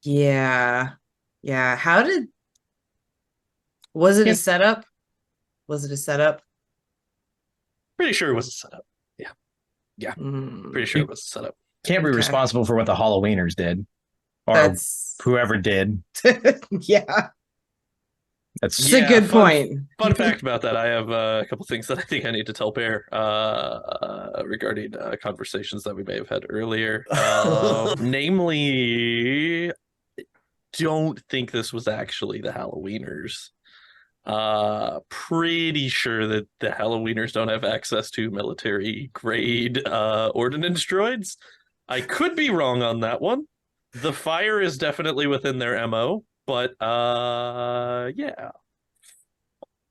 Yeah. Was it a setup? Was it a setup? Pretty sure it was a setup. Yeah. Pretty sure it was a setup. Can't be responsible for what the Halloweeners did. Or whoever did. Yeah. That's a good point. Fun fact about that, I have a couple things that I think I need to tell Bear regarding conversations that we may have had earlier. Namely, don't think this was actually the Halloweeners. Pretty sure that the Halloweeners don't have access to military grade ordnance droids. I could be wrong on that one. The fire is definitely within their MO, but yeah.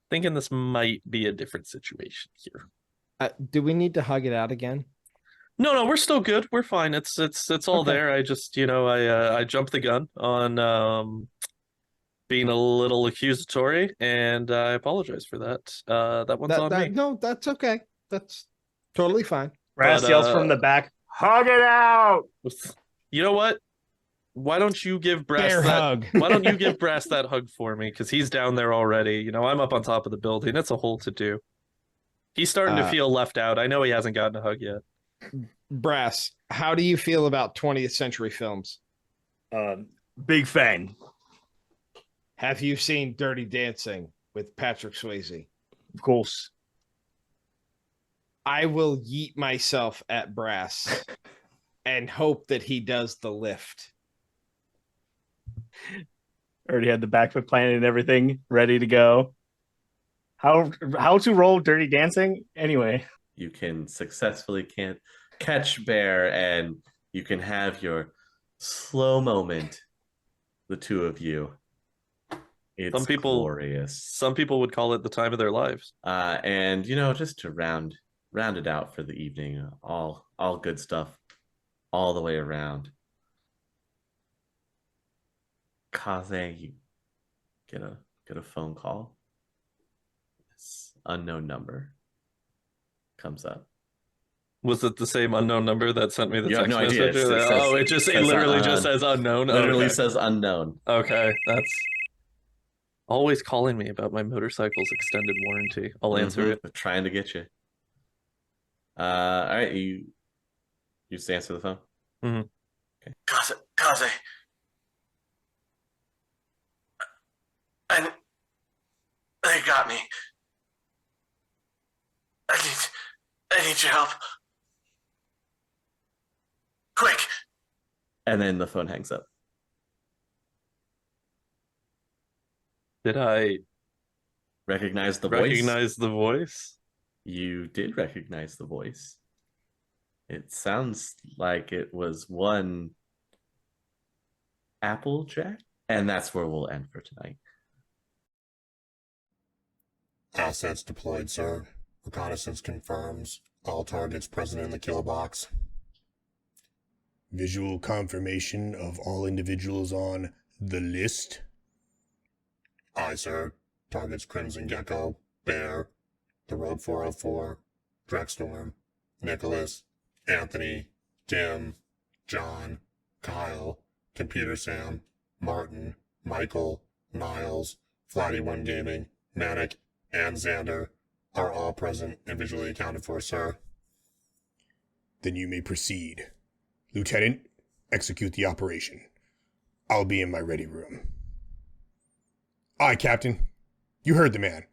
Thinking this might be a different situation here. Do we need to hug it out again? No, we're still good. We're fine. It's all Okay. there. I just, I jumped the gun on being a little accusatory, and I apologize for that. That one's on me. No, that's okay. That's totally fine. Brass yells from the back, hug it out. You know what? Why don't you give Brass Bear that hug. Why don't you give Brass that hug for me? Because he's down there already. I'm up on top of the building. It's a whole to do. He's starting to feel left out. I know he hasn't gotten a hug yet. Brass, how do you feel about 20th century films? Big fan. Have you seen Dirty Dancing with Patrick Swayze? Of course. I will yeet myself at Brass and hope that he does the lift. Already had the backflip plan and everything ready to go. How to roll Dirty Dancing? Anyway. You can successfully catch Bear, and you can have your slow moment, the two of you. It's glorious. Some people would call it the time of their lives. And just to round it out for the evening, all good stuff all the way around. Kaze, you get a phone call. This unknown number comes up. Was it the same unknown number that sent me the text message? It literally just says unknown. Literally says unknown. Okay, that's always calling me about my motorcycle's extended warranty. I'll answer it. They're trying to get you. All right, you just answer the phone. Mm-hmm. Okay. Kaze. They got me. I need your help. Quick. And then the phone hangs up. Did I recognize the voice? You did recognize the voice. It sounds like it was one Applejack, and that's where we'll end for tonight. Assets deployed, sir. Reconnaissance confirms all targets present in the kill box. Visual confirmation of all individuals on the list. Aye, sir. Targets Crimson Gecko, Bear, the Rogue 404, Drekstorm, Nicholas, Anthony, Tim, John, Kyle, Computer Sam, Martin, Michael, Niles, Flatty1 Gaming, Manic, and Xander are all present and visually accounted for, sir. Then you may proceed. Lieutenant, execute the operation. I'll be in my ready room. Aye, Captain. You heard the man.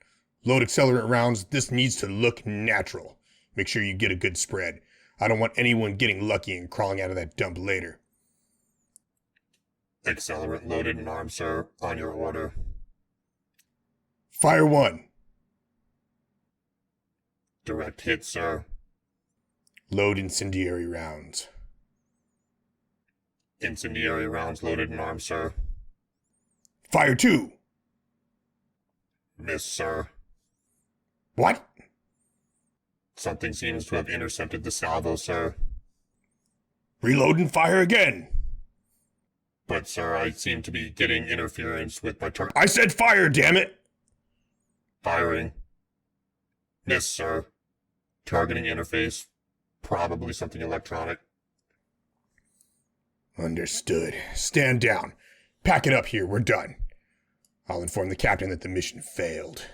Load accelerant rounds. This needs to look natural. Make sure you get a good spread. I don't want anyone getting lucky and crawling out of that dump later. Accelerant loaded and armed, sir. On your order. Fire 1. Direct hit, sir. Load incendiary rounds. Incendiary rounds loaded and armed, sir. Fire 2. Miss, sir. What? Something seems to have intercepted the salvo, sir. Reload and fire again. But, sir, I seem to be getting interference with my I said fire, damn it! Firing. Miss, sir. Targeting interface. Probably something electronic. Understood. Stand down. Pack it up here, we're done. I'll inform the captain that the mission failed.